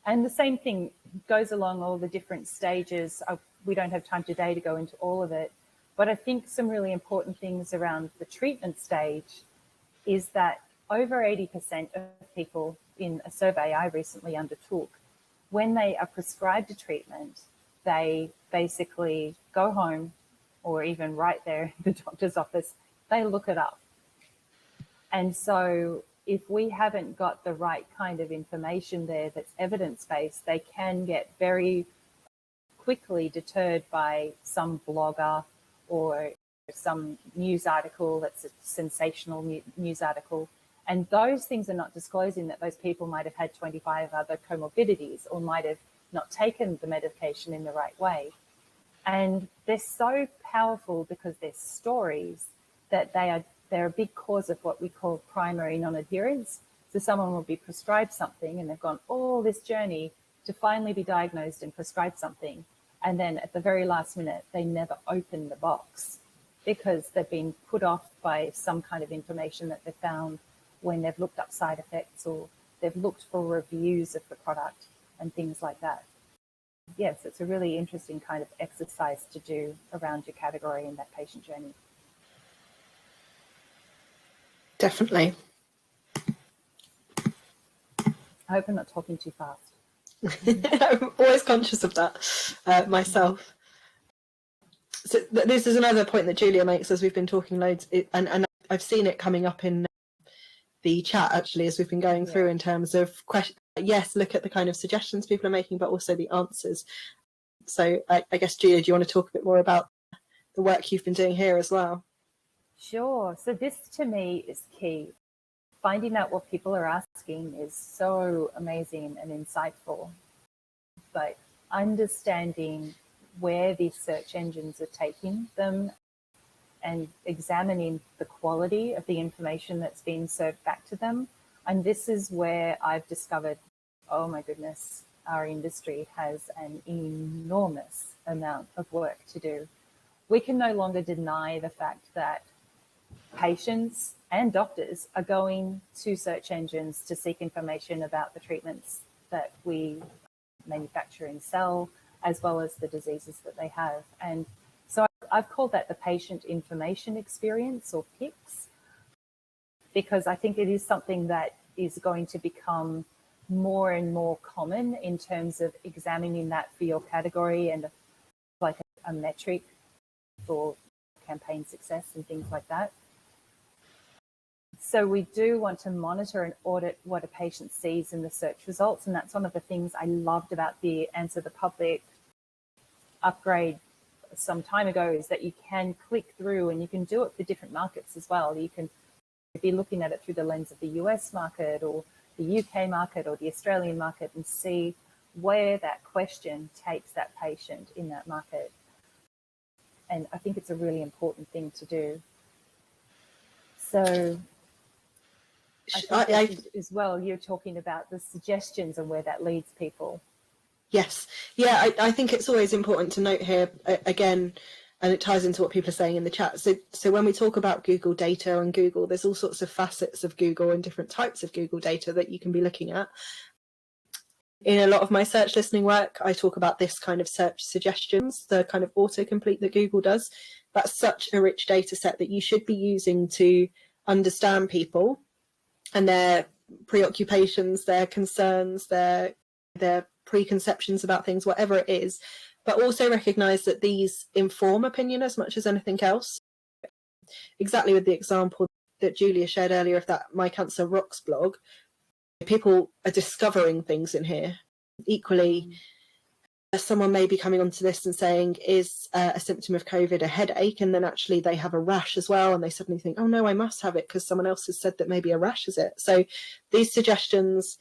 Speaker 2: And the same thing goes along all the different stages. We don't have time today to go into all of it, but I think some really important things around the treatment stage is that over 80% of people in a survey I recently undertook, when they are prescribed a treatment, they basically go home or even right there in the doctor's office, they look it up. And so if we haven't got the right kind of information there that's evidence-based, they can get very quickly deterred by some blogger or some news article that's a sensational news article. And those things are not disclosing that those people might have had 25 other comorbidities or might have not taken the medication in the right way. And they're so powerful because they're stories that they're a big cause of what we call primary non-adherence. So someone will be prescribed something and they've gone all this journey to finally be diagnosed and prescribed something. And then at the very last minute, they never open the box because they've been put off by some kind of information that they found when they've looked up side effects or they've looked for reviews of the product and things like that. Yes, it's a really interesting kind of exercise to do around your category and that patient journey.
Speaker 3: Definitely.
Speaker 2: I hope I'm not talking too fast.
Speaker 3: I'm always conscious of that myself. So this is another point that Julia makes as we've been talking loads, and I've seen it coming up in the chat actually as we've been going through in terms of yes, look at the kind of suggestions people are making, but also the answers. So I guess, Julia, do you want to talk a bit more about the work you've been doing here as well?
Speaker 2: Sure. So this to me is key. Finding out what people are asking is so amazing and insightful, but understanding where these search engines are taking them and examining the quality of the information that's being served back to them And this is where I've discovered, oh my goodness, our industry has an enormous amount of work to do. We can no longer deny the fact that patients and doctors are going to search engines to seek information about the treatments that we manufacture and sell, as well as the diseases that they have. And so I've called that the patient information experience, or PICS, because I think it is something that is going to become more and more common in terms of examining that for your category and like a metric for campaign success and things like that. So we do want to monitor and audit what a patient sees in the search results. And that's one of the things I loved about the AnswerThePublic upgrade some time ago, is that you can click through and you can do it for different markets as well. You can be looking at it through the lens of the US market or the UK market or the Australian market and see where that question takes that patient in that market. And I think it's a really important thing to do. So I think as well, you're talking about the suggestions and where that leads people.
Speaker 3: Yes. Yeah, I think it's always important to note here, again, and it ties into what people are saying in the chat. So when we talk about Google data and Google, there's all sorts of facets of Google and different types of Google data that you can be looking at. In a lot of my search listening work, I talk about this kind of search suggestions, the kind of autocomplete that Google does. That's such a rich data set that you should be using to understand people and their preoccupations, their concerns, their preconceptions about things, whatever it is, but also recognize that these inform opinion as much as anything else. Exactly with the example that Julia shared earlier of that My Cancer Rocks blog, people are discovering things in here. Equally, someone may be coming onto this and saying, is a symptom of COVID a headache? And then actually they have a rash as well. And they suddenly think, oh no, I must have it because someone else has said that maybe a rash is it. So these suggestions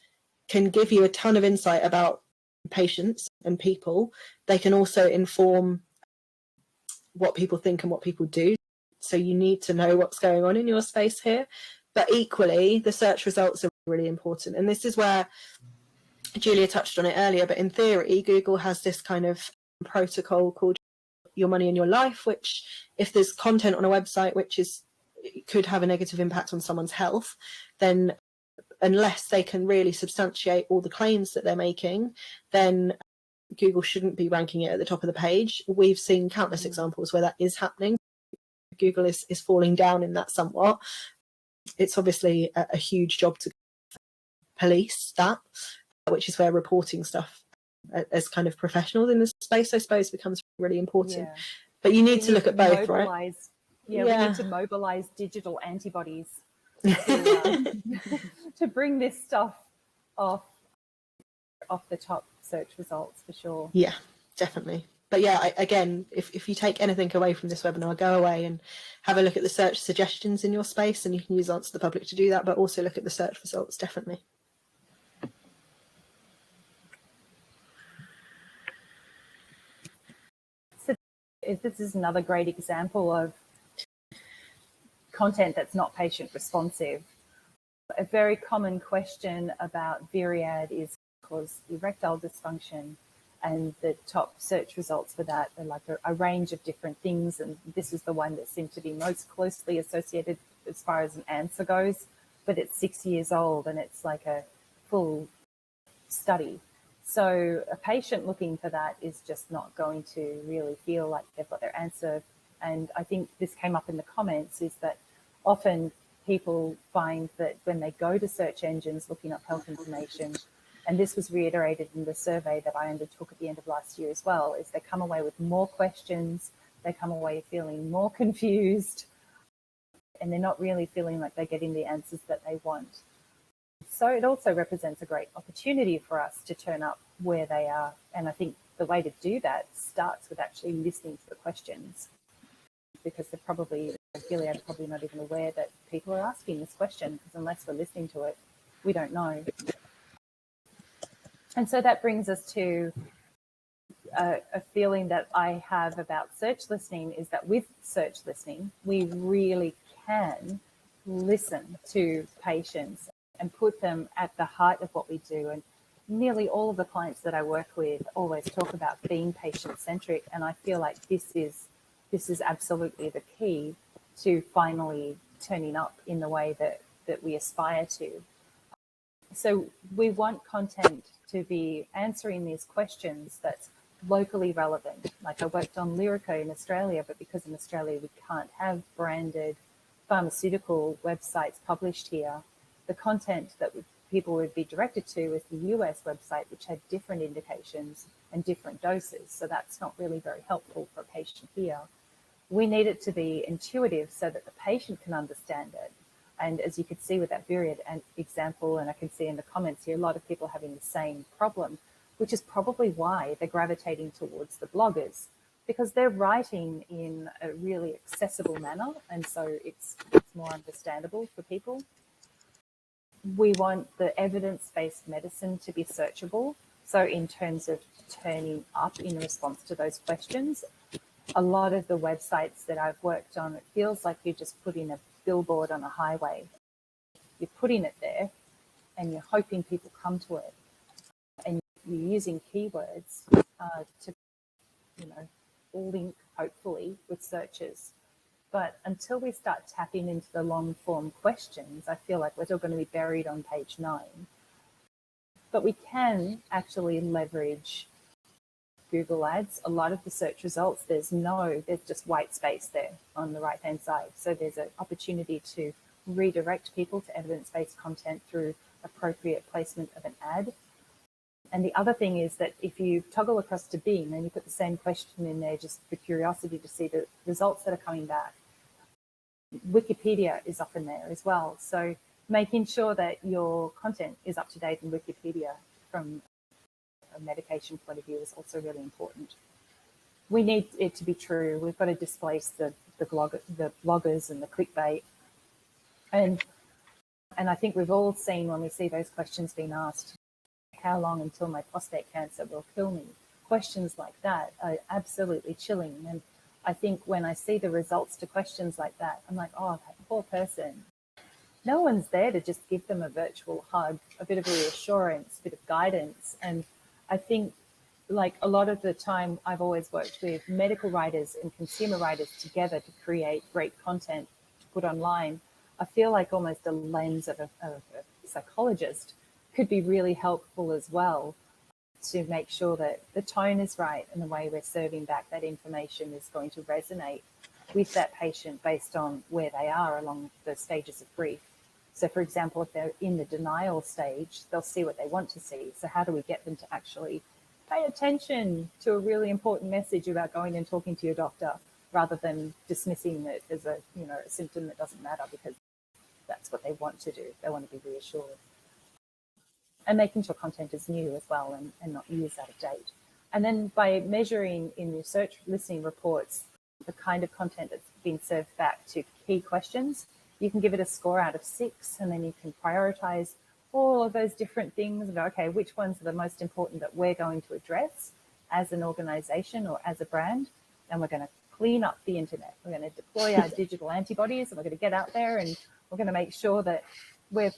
Speaker 3: can give you a ton of insight about patients and people. They can also inform what people think and what people do. So you need to know what's going on in your space here. But equally, the search results are really important. And this is where Julia touched on it earlier, but in theory, Google has this kind of protocol called Your Money and Your Life, which if there's content on a website which could have a negative impact on someone's health, then unless they can really substantiate all the claims that they're making, then Google shouldn't be ranking it at the top of the page. We've seen countless examples where that is happening. Google is falling down in that somewhat. It's obviously a huge job to police that, which is where reporting stuff as kind of professionals in this space, I suppose, becomes really important. Yeah. But you need to look at both, right?
Speaker 2: Yeah, we need to mobilize digital antibodies to bring this stuff off the top search results for sure.
Speaker 3: Yeah, definitely. But yeah, again, if you take anything away from this webinar, go away and have a look at the search suggestions in your space, and you can use AnswerThePublic to do that, but also look at the search results, definitely.
Speaker 2: So this is another great example of content that's not patient responsive. A very common question about Viriad is cause erectile dysfunction, and the top search results for that are like a range of different things, and this is the one that seemed to be most closely associated as far as an answer goes, but it's 6 years old and it's like a full study. So a patient looking for that is just not going to really feel like they've got their answer. And I think this came up in the comments, is that often people find that when they go to search engines looking up health information, and this was reiterated in the survey that I undertook at the end of last year as well, is they come away with more questions, they come away feeling more confused, and they're not really feeling like they're getting the answers that they want. So it also represents a great opportunity for us to turn up where they are. And I think the way to do that starts with actually listening to the questions, because they're probably, Gilead are probably not even aware that people are asking this question, because unless we're listening to it, we don't know. And so that brings us to a feeling that I have about search listening, is that with search listening, we really can listen to patients and put them at the heart of what we do. And nearly all of the clients that I work with always talk about being patient-centric, and I feel like this is absolutely the key to finally turning up in the way that we aspire to. So we want content to be answering these questions that's locally relevant. Like I worked on Lyrica in Australia, but because in Australia we can't have branded pharmaceutical websites published here, the content that people would be directed to is the US website, which had different indications and different doses. So that's not really very helpful for a patient here. We need it to be intuitive so that the patient can understand it. And as you could see with that Myriad example, and I can see in the comments here, a lot of people having the same problem, which is probably why they're gravitating towards the bloggers, because they're writing in a really accessible manner, and so it's more understandable for people. We want the evidence-based medicine to be searchable. So in terms of turning up in response to those questions, a lot of the websites that I've worked on, it feels like you're just putting a billboard on a highway. You're putting it there and you're hoping people come to it. And you're using keywords to, link, hopefully, with searches. But until we start tapping into the long form questions, I feel like we're still going to be buried on page 9. But we can actually leverage Google Ads. A lot of the search results, there's just white space there on the right-hand side. So there's an opportunity to redirect people to evidence-based content through appropriate placement of an ad. And the other thing is that if you toggle across to Bing and you put the same question in there just for curiosity to see the results that are coming back, Wikipedia is often there as well. So making sure that your content is up to date in Wikipedia from a medication point of view is also really important. We need it to be true. We've got to displace the bloggers and the clickbait. And I think we've all seen when we see those questions being asked, how long until my prostate cancer will kill me? Questions like that are absolutely chilling. And I think when I see the results to questions like that, I'm like, oh, that poor person. No one's there to just give them a virtual hug, a bit of reassurance, a bit of guidance. And I think, like a lot of the time, I've always worked with medical writers and consumer writers together to create great content to put online. I feel like almost a lens of a psychologist could be really helpful as well to make sure that the tone is right and the way we're serving back that information is going to resonate with that patient based on where they are along the stages of grief. So, for example, if they're in the denial stage, they'll see what they want to see. So how do we get them to actually pay attention to a really important message about going and talking to your doctor rather than dismissing it as a symptom that doesn't matter because that's what they want to do. They want to be reassured. And making sure content is new as well and not years out of date. And then by measuring in your search listening reports the kind of content that's being served back to key questions, you can give it a score out of 6, and then you can prioritize all of those different things about, okay, which ones are the most important that we're going to address as an organization or as a brand, and we're going to clean up the internet. We're going to deploy our digital antibodies, and we're going to get out there and we're going to make sure that we're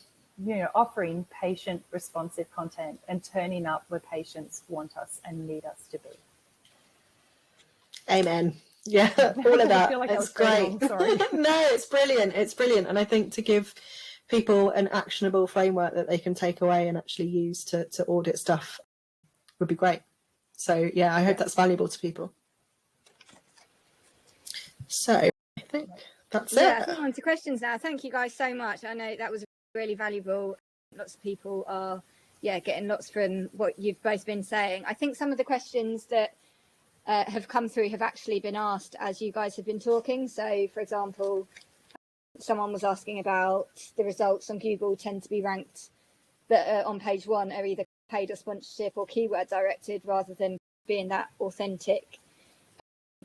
Speaker 2: offering patient responsive content and turning up where patients want us and need us to be.
Speaker 3: Amen. Yeah, all of that.
Speaker 2: I feel like
Speaker 3: it's great.
Speaker 2: Sorry.
Speaker 3: No, it's brilliant. It's brilliant. And I think to give people an actionable framework that they can take away and actually use to audit stuff would be great. So yeah, I hope that's valuable to people. So I think that's it.
Speaker 1: Yeah, I think on to questions now. Thank you guys so much. I know that was really valuable. Lots of people are getting lots from what you've both been saying. I think some of the questions that have come through have actually been asked as you guys have been talking. So for example, someone was asking about the results on Google tend to be ranked that are on page 1 are either paid or sponsorship or keyword directed rather than being that authentic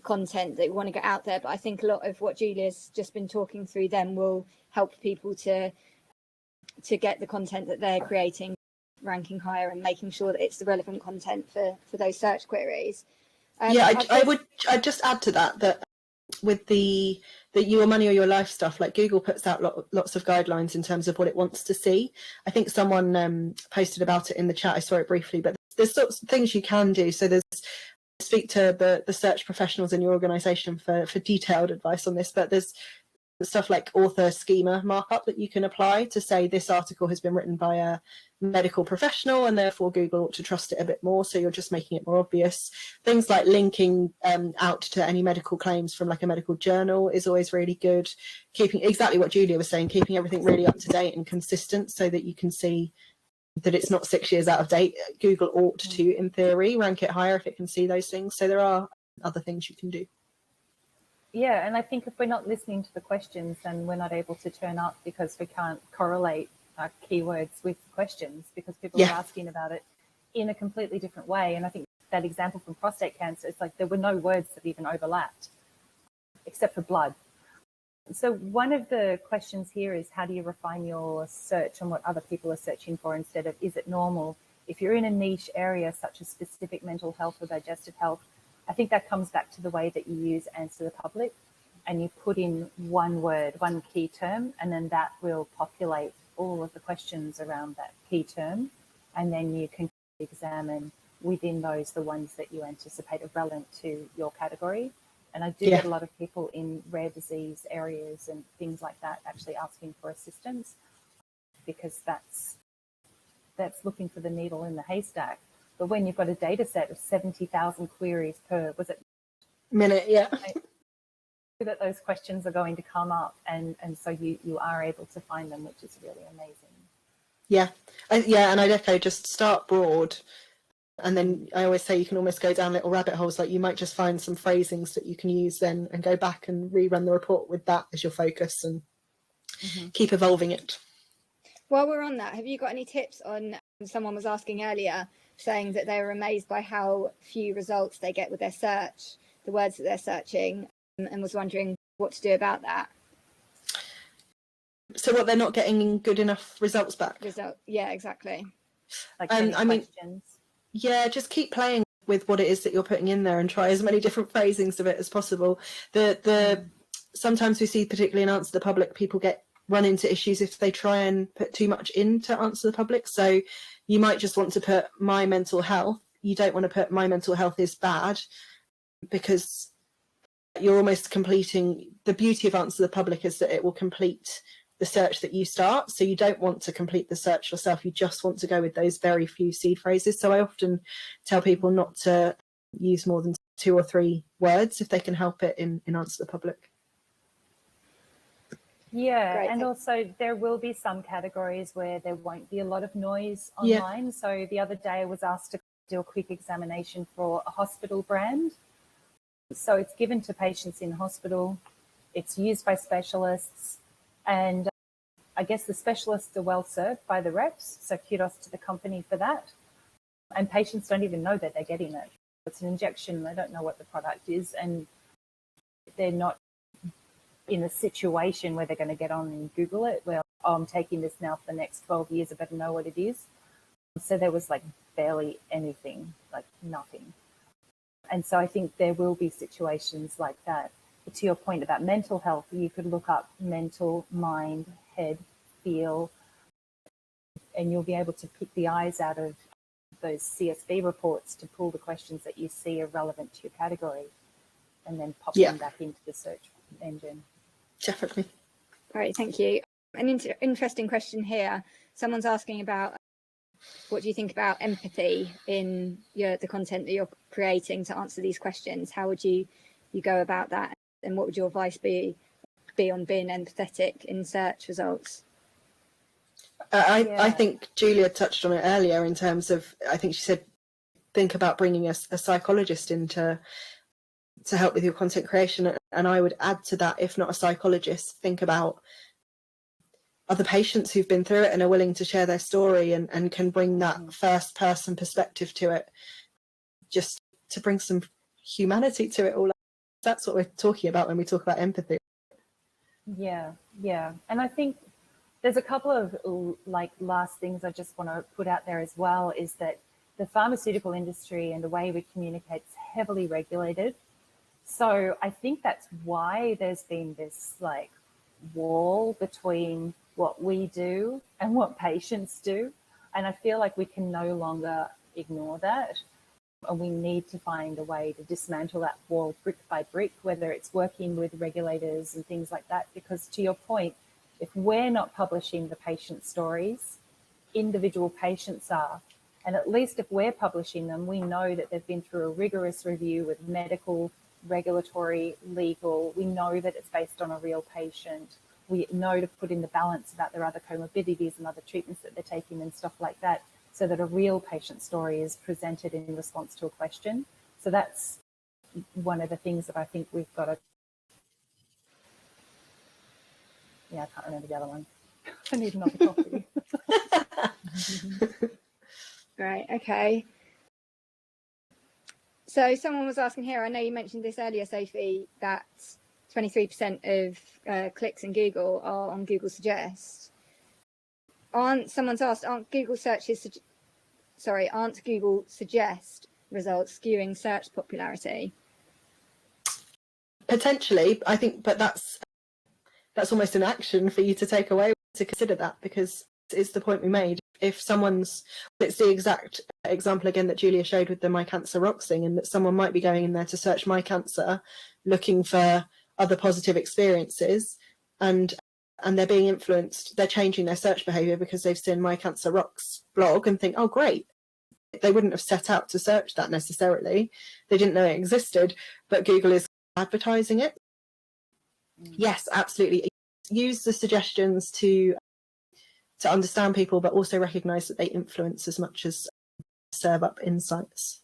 Speaker 1: content that we want to get out there. But I think a lot of what Julia's just been talking through then will help people to get the content that they're creating ranking higher and making sure that it's the relevant content for those search queries.
Speaker 3: I'd just add to that with the your money or your life stuff, like Google puts out lots of guidelines in terms of what it wants to see. I think someone posted about it in the chat. I saw it briefly, but there's sorts of things you can do. So there's speak to the search professionals in your organization for detailed advice on this, but there's stuff like author schema markup that you can apply to say this article has been written by a medical professional and therefore Google ought to trust it a bit more, so you're just making it more obvious. Things like linking out to any medical claims from like a medical journal is always really good. Keeping exactly what Julia was saying, keeping everything really up to date and consistent so that you can see that it's not 6 years out of date. Google ought to, in theory, rank it higher if it can see those things. So there are other things you can do.
Speaker 2: Yeah, and I think if we're not listening to the questions, then we're not able to turn up because we can't correlate our keywords with questions because people are asking about it in a completely different way. And I think that example from prostate cancer, it's like there were no words that even overlapped except for blood. So one of the questions here is, how do you refine your search on what other people are searching for instead of is it normal? If you're in a niche area such as specific mental health or digestive health, I think that comes back to the way that you use AnswerThePublic, and you put in one word, one key term, and then that will populate all of the questions around that key term. And then you can examine within those the ones that you anticipate are relevant to your category. And I do get a lot of people in rare disease areas and things like that actually asking for assistance because that's looking for the needle in the haystack. But when you've got a data set of 70,000 queries per, was it?
Speaker 3: Minute,
Speaker 2: that those questions are going to come up, and so you are able to find them, which is really amazing.
Speaker 3: And I'd echo, just start broad, and then I always say you can almost go down little rabbit holes. Like you might just find some phrasings that you can use then and go back and rerun the report with that as your focus and keep evolving it.
Speaker 1: While we're on that, have you got any tips on, someone was asking earlier, saying that they were amazed by how few results they get with their search, the words that they're searching, and was wondering what to do about that.
Speaker 3: So what, they're not getting good enough results back?
Speaker 1: Yeah, exactly.
Speaker 2: Like
Speaker 3: I mean, just keep playing with what it is that you're putting in there and try as many different phrasings of it as possible. Sometimes we see, particularly in AnswerThePublic, people run into issues if they try and put too much into AnswerThePublic. So you might just want to put my mental health. You don't want to put my mental health is bad, because you're almost completing, the beauty of AnswerThePublic is that it will complete the search that you start. So you don't want to complete the search yourself. You just want to go with those very few seed phrases. So I often tell people not to use more than 2 or 3 words if they can help it in AnswerThePublic.
Speaker 2: Yeah,
Speaker 1: Great.
Speaker 2: and also there will be some categories where there won't be a lot of noise online. Yeah. So the other day I was asked to do a quick examination for a hospital brand. So it's given to patients in hospital. It's used by specialists, and I guess the specialists are well served by the reps. So kudos to the company for that. And patients don't even know that they're getting it. It's an injection. They don't know what the product is, and they're not in a situation where they're going to get on and Google it. Well, I'm taking this now for the next 12 years. I better know what it is. So there was like barely anything, like nothing. And so I think there will be situations like that. But to your point about mental health, you could look up mental, mind, head, feel, and you'll be able to pick the eyes out of those CSV reports to pull the questions that you see are relevant to your category and then pop them back into the search engine.
Speaker 3: Definitely.
Speaker 1: Great, thank you. An interesting question here. Someone's asking about, what do you think about empathy in the content that you're creating to answer these questions? How would you go about that? And what would your advice be on being empathetic in search results?
Speaker 3: I think Julia touched on it earlier in terms of, I think she said, think about bringing a psychologist in to help with your content creation. And I would add to that, if not a psychologist, think about other patients who've been through it and are willing to share their story and can bring that first person perspective to it, just to bring some humanity to it all. That's what we're talking about when we talk about empathy.
Speaker 2: Yeah. And I think there's a couple of last things I just want to put out there as well, is that the pharmaceutical industry and the way we communicate is heavily regulated. So I think that's why there's been this like wall between what we do and what patients do. And I feel like we can no longer ignore that. And we need to find a way to dismantle that wall brick by brick, whether it's working with regulators and things like that. Because to your point, if we're not publishing the patient stories, individual patients are. And at least if we're publishing them, we know that they've been through a rigorous review with medical, regulatory, legal. We know that it's based on a real patient. We know to put in the balance about their other comorbidities and other treatments that they're taking and stuff like that, so that a real patient story is presented in response to a question. So that's one of the things that I think we've got to... Yeah, I can't remember the other one. I need another coffee.
Speaker 1: Great, okay. So someone was asking here, I know you mentioned this earlier, Sophie, that 23% of clicks in Google are on Google Suggest. Someone's asked, aren't Google Suggest results skewing search popularity?
Speaker 3: Potentially, I think, but that's almost an action for you to take away to consider that, because it's the point we made. If someone's, it's the exact example again that Julia showed with the My Cancer Rocks thing, and that someone might be going in there to search My Cancer, looking for other positive experiences, and they're being influenced, they're changing their search behaviour because they've seen My Cancer Rocks blog and think, oh great. They wouldn't have set out to search that necessarily. They didn't know it existed, but Google is advertising it. Yes, absolutely. Use the suggestions to understand people, but also recognise that they influence as much as serve up insights.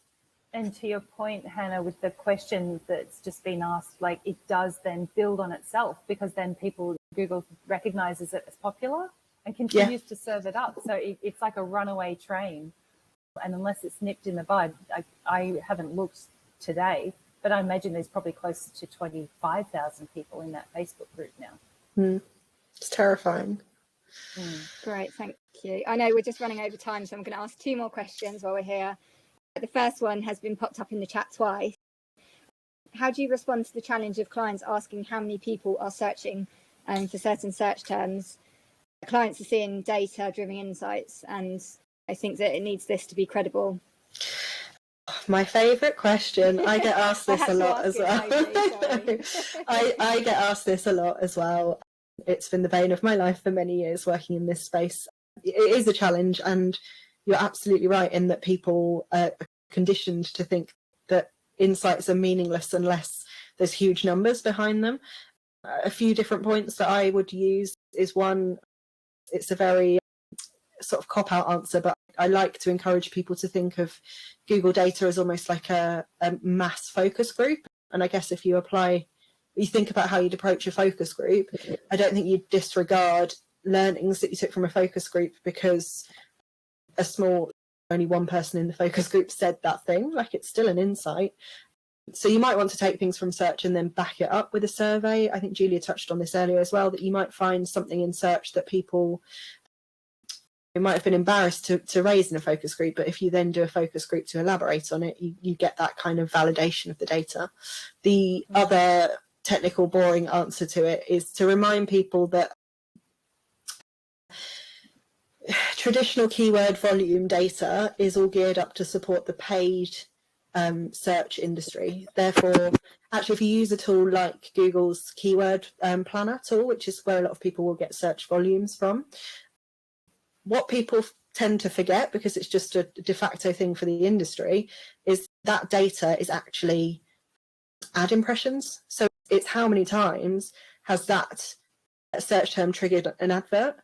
Speaker 2: And to your point, Hannah, with the question that's just been asked, like it does then build on itself, because then Google recognises it as popular and continues to serve it up. So it's like a runaway train. And unless it's nipped in the bud, I haven't looked today, but I imagine there's probably close to 25,000 people in that Facebook group now.
Speaker 3: It's terrifying.
Speaker 1: Great, thank you. I know we're just running over time, so I'm going to ask 2 more questions while we're here. The first one has been popped up in the chat twice. How do you respond to the challenge of clients asking how many people are searching for certain search terms? Clients are seeing data-driven insights, and I think that it needs this to be credible.
Speaker 3: My favourite question. I get asked this a lot as well. I get asked this a lot as well. It's been the bane of my life for many years working in this space. It is a challenge, and you're absolutely right in that people are conditioned to think that insights are meaningless unless there's huge numbers behind them. A few different points that I would use is, one, it's a very sort of cop-out answer, but I like to encourage people to think of Google data as almost like a mass focus group. And I guess if you think about how you'd approach a focus group, I don't think you'd disregard learnings that you took from a focus group because only one person in the focus group said that thing. Like, it's still an insight. So you might want to take things from search and then back it up with a survey. I think Julia touched on this earlier as well, that you might find something in search that people might have been embarrassed to raise in a focus group, but if you then do a focus group to elaborate on it, you get that kind of validation of the data. The other technical, boring answer to it is to remind people that traditional keyword volume data is all geared up to support the paid search industry. Therefore, actually, if you use a tool like Google's keyword planner tool, which is where a lot of people will get search volumes from, what people tend to forget, because it's just a de facto thing for the industry, is that data is actually ad impressions. So it's how many times has that search term triggered an advert.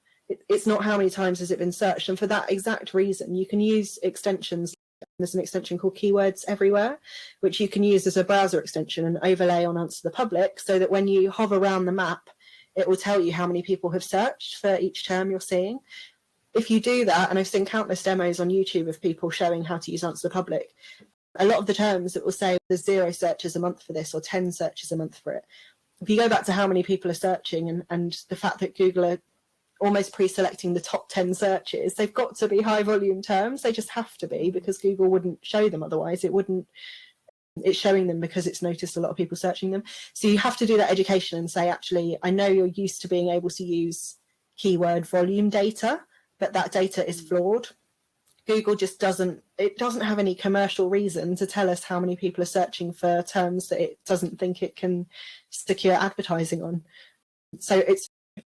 Speaker 3: It's not how many times has it been searched. And for that exact reason, you can use extensions. There's an extension called Keywords Everywhere, which you can use as a browser extension and overlay on AnswerThePublic, so that when you hover around the map, it will tell you how many people have searched for each term you're seeing. If you do that, and I've seen countless demos on YouTube of people showing how to use AnswerThePublic, a lot of the terms it will say there's 0 searches a month for this or 10 searches a month for it. If you go back to how many people are searching and the fact that Google are almost pre-selecting the top 10 searches, they've got to be high volume terms. They just have to be, because Google wouldn't show them otherwise. It wouldn't It's showing them because it's noticed a lot of people searching them. So you have to do that education and say, actually, I know you're used to being able to use keyword volume data, but that data is flawed. Google just doesn't have any commercial reason to tell us how many people are searching for terms that it doesn't think it can secure advertising on. So it's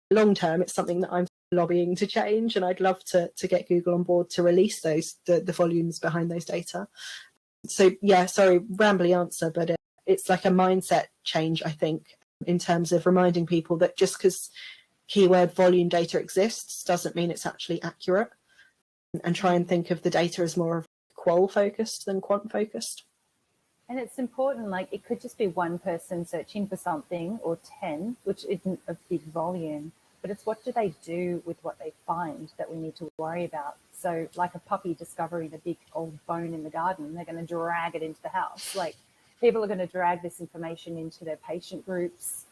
Speaker 3: long term, it's something that I'm lobbying to change, and I'd love to get Google on board to release the volumes behind those data. So yeah, sorry, rambly answer, but it's like a mindset change, I think, in terms of reminding people that just because keyword volume data exists doesn't mean it's actually accurate, and try and think of the data as more qual focused than quant focused.
Speaker 2: And it's important, like it could just be one person searching for something, or 10, which isn't a big volume, but it's what do they do with what they find that we need to worry about. So like a puppy discovering a big old bone in the garden, they're going to drag it into the house. Like people are going to drag this information into their patient groups.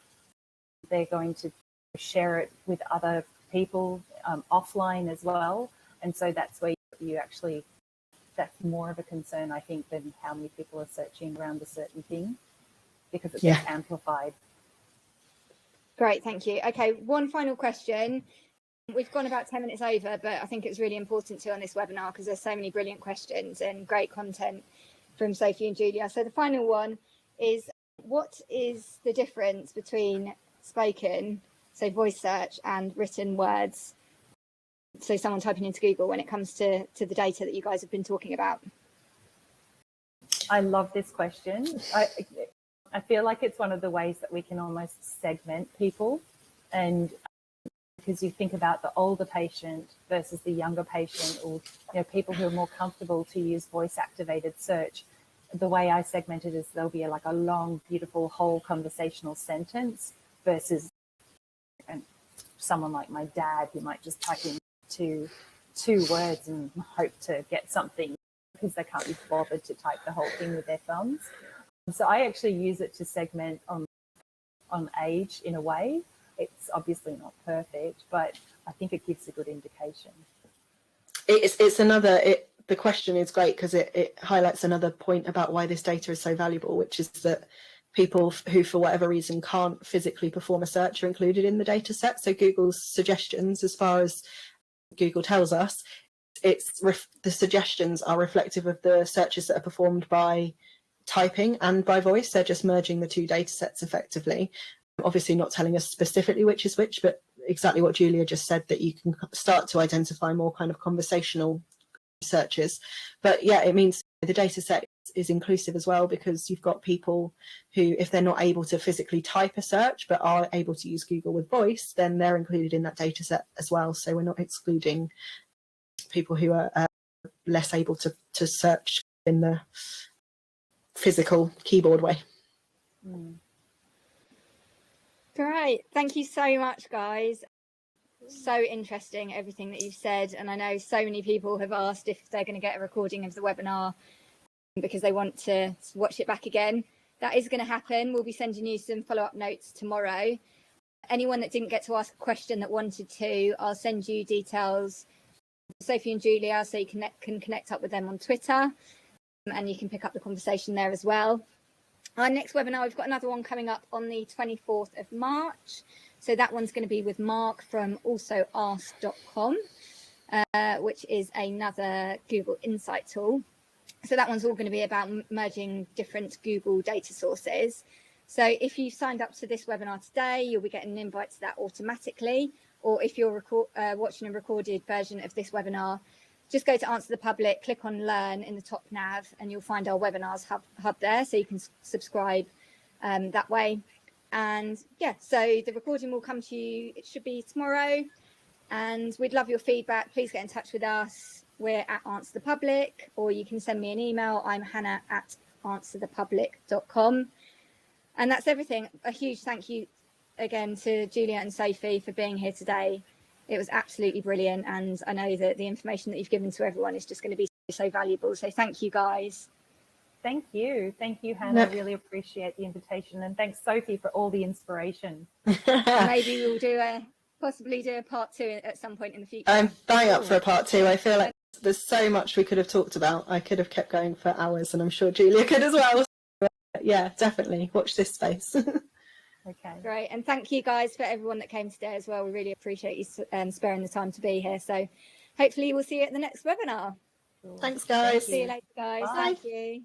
Speaker 2: They're going to share it with other people offline as well. And so that's where you actually, that's more of a concern, I think, than how many people are searching around a certain thing, because it gets amplified.
Speaker 1: Great, thank you. Okay, one final question. We've gone about 10 minutes over, but I think it's really important to on this webinar because there's so many brilliant questions and great content from Sophie and Julia. So the final one is, what is the difference between spoken, so voice search, and written words? So someone typing into Google when it comes to the data that you guys have been talking about.
Speaker 2: I love this question. I feel like it's one of the ways that we can almost segment people, and because you think about the older patient versus the younger patient, or people who are more comfortable to use voice activated search. The way I segment it is there'll be like a long, beautiful whole conversational sentence versus someone like my dad who might just type in two words and hope to get something because they can't be bothered to type the whole thing with their thumbs. So I actually use it to segment on age in a way. It's obviously not perfect, but I think it gives a good indication.
Speaker 3: It's another, the question is great because it highlights another point about why this data is so valuable, which is that people who, for whatever reason, can't physically perform a search are included in the data set. So Google's suggestions, as far as Google tells us, the suggestions are reflective of the searches that are performed by typing and by voice. They're just merging the two data sets effectively. Obviously not telling us specifically which is which, but exactly what Julia just said, that you can start to identify more kind of conversational searches. But yeah, it means the data set is inclusive as well, because you've got people who, if they're not able to physically type a search but are able to use Google with voice, then they're included in that data set as well. So we're not excluding people who are less able to search in the physical keyboard way.
Speaker 1: Great, thank you so much, guys. So interesting, everything that you've said, and I know so many people have asked if they're going to get a recording of the webinar because they want to watch it back again. That is going to happen. We'll be sending you some follow-up notes tomorrow. Anyone that didn't get to ask a question that wanted to, I'll send you details, Sophie and Julia, so you can connect up with them on Twitter, and you can pick up the conversation there as well. Our next webinar, we've got another one coming up on the 24th of March. So that one's going to be with Mark from alsoask.com, which is another Google Insight tool. So that one's all going to be about merging different Google data sources. So if you signed up to this webinar today, you'll be getting an invite to that automatically. Or if you're watching a recorded version of this webinar, just go to Answer the Public, click on Learn in the top nav, and you'll find our webinars hub there, so you can subscribe that way. And yeah, so the recording will come to you, it should be tomorrow, and we'd love your feedback. Please get in touch with us. We're at Answer the Public, or you can send me an email. I'm Hannah at answerthepublic.com. And that's everything. A huge thank you again to Julia and Sophie for being here today. It was absolutely brilliant, and I know that the information that you've given to everyone is just going to be so valuable. So thank you, guys.
Speaker 2: Thank you, Hannah. I really appreciate the invitation, and thanks, Sophie, for all the inspiration.
Speaker 1: Maybe we'll possibly do a part 2 at some point in the future.
Speaker 3: I'm bang up for a part 2. I feel like there's so much we could have talked about. I could have kept going for hours, and I'm sure Julia could as well. yeah, definitely watch this space.
Speaker 2: Okay.
Speaker 1: Great. And thank you guys for everyone that came today as well. We really appreciate you sparing the time to be here. So hopefully we'll see you at the next webinar.
Speaker 3: Thanks, guys.
Speaker 1: See you later, guys.
Speaker 2: Bye.
Speaker 1: Thank you.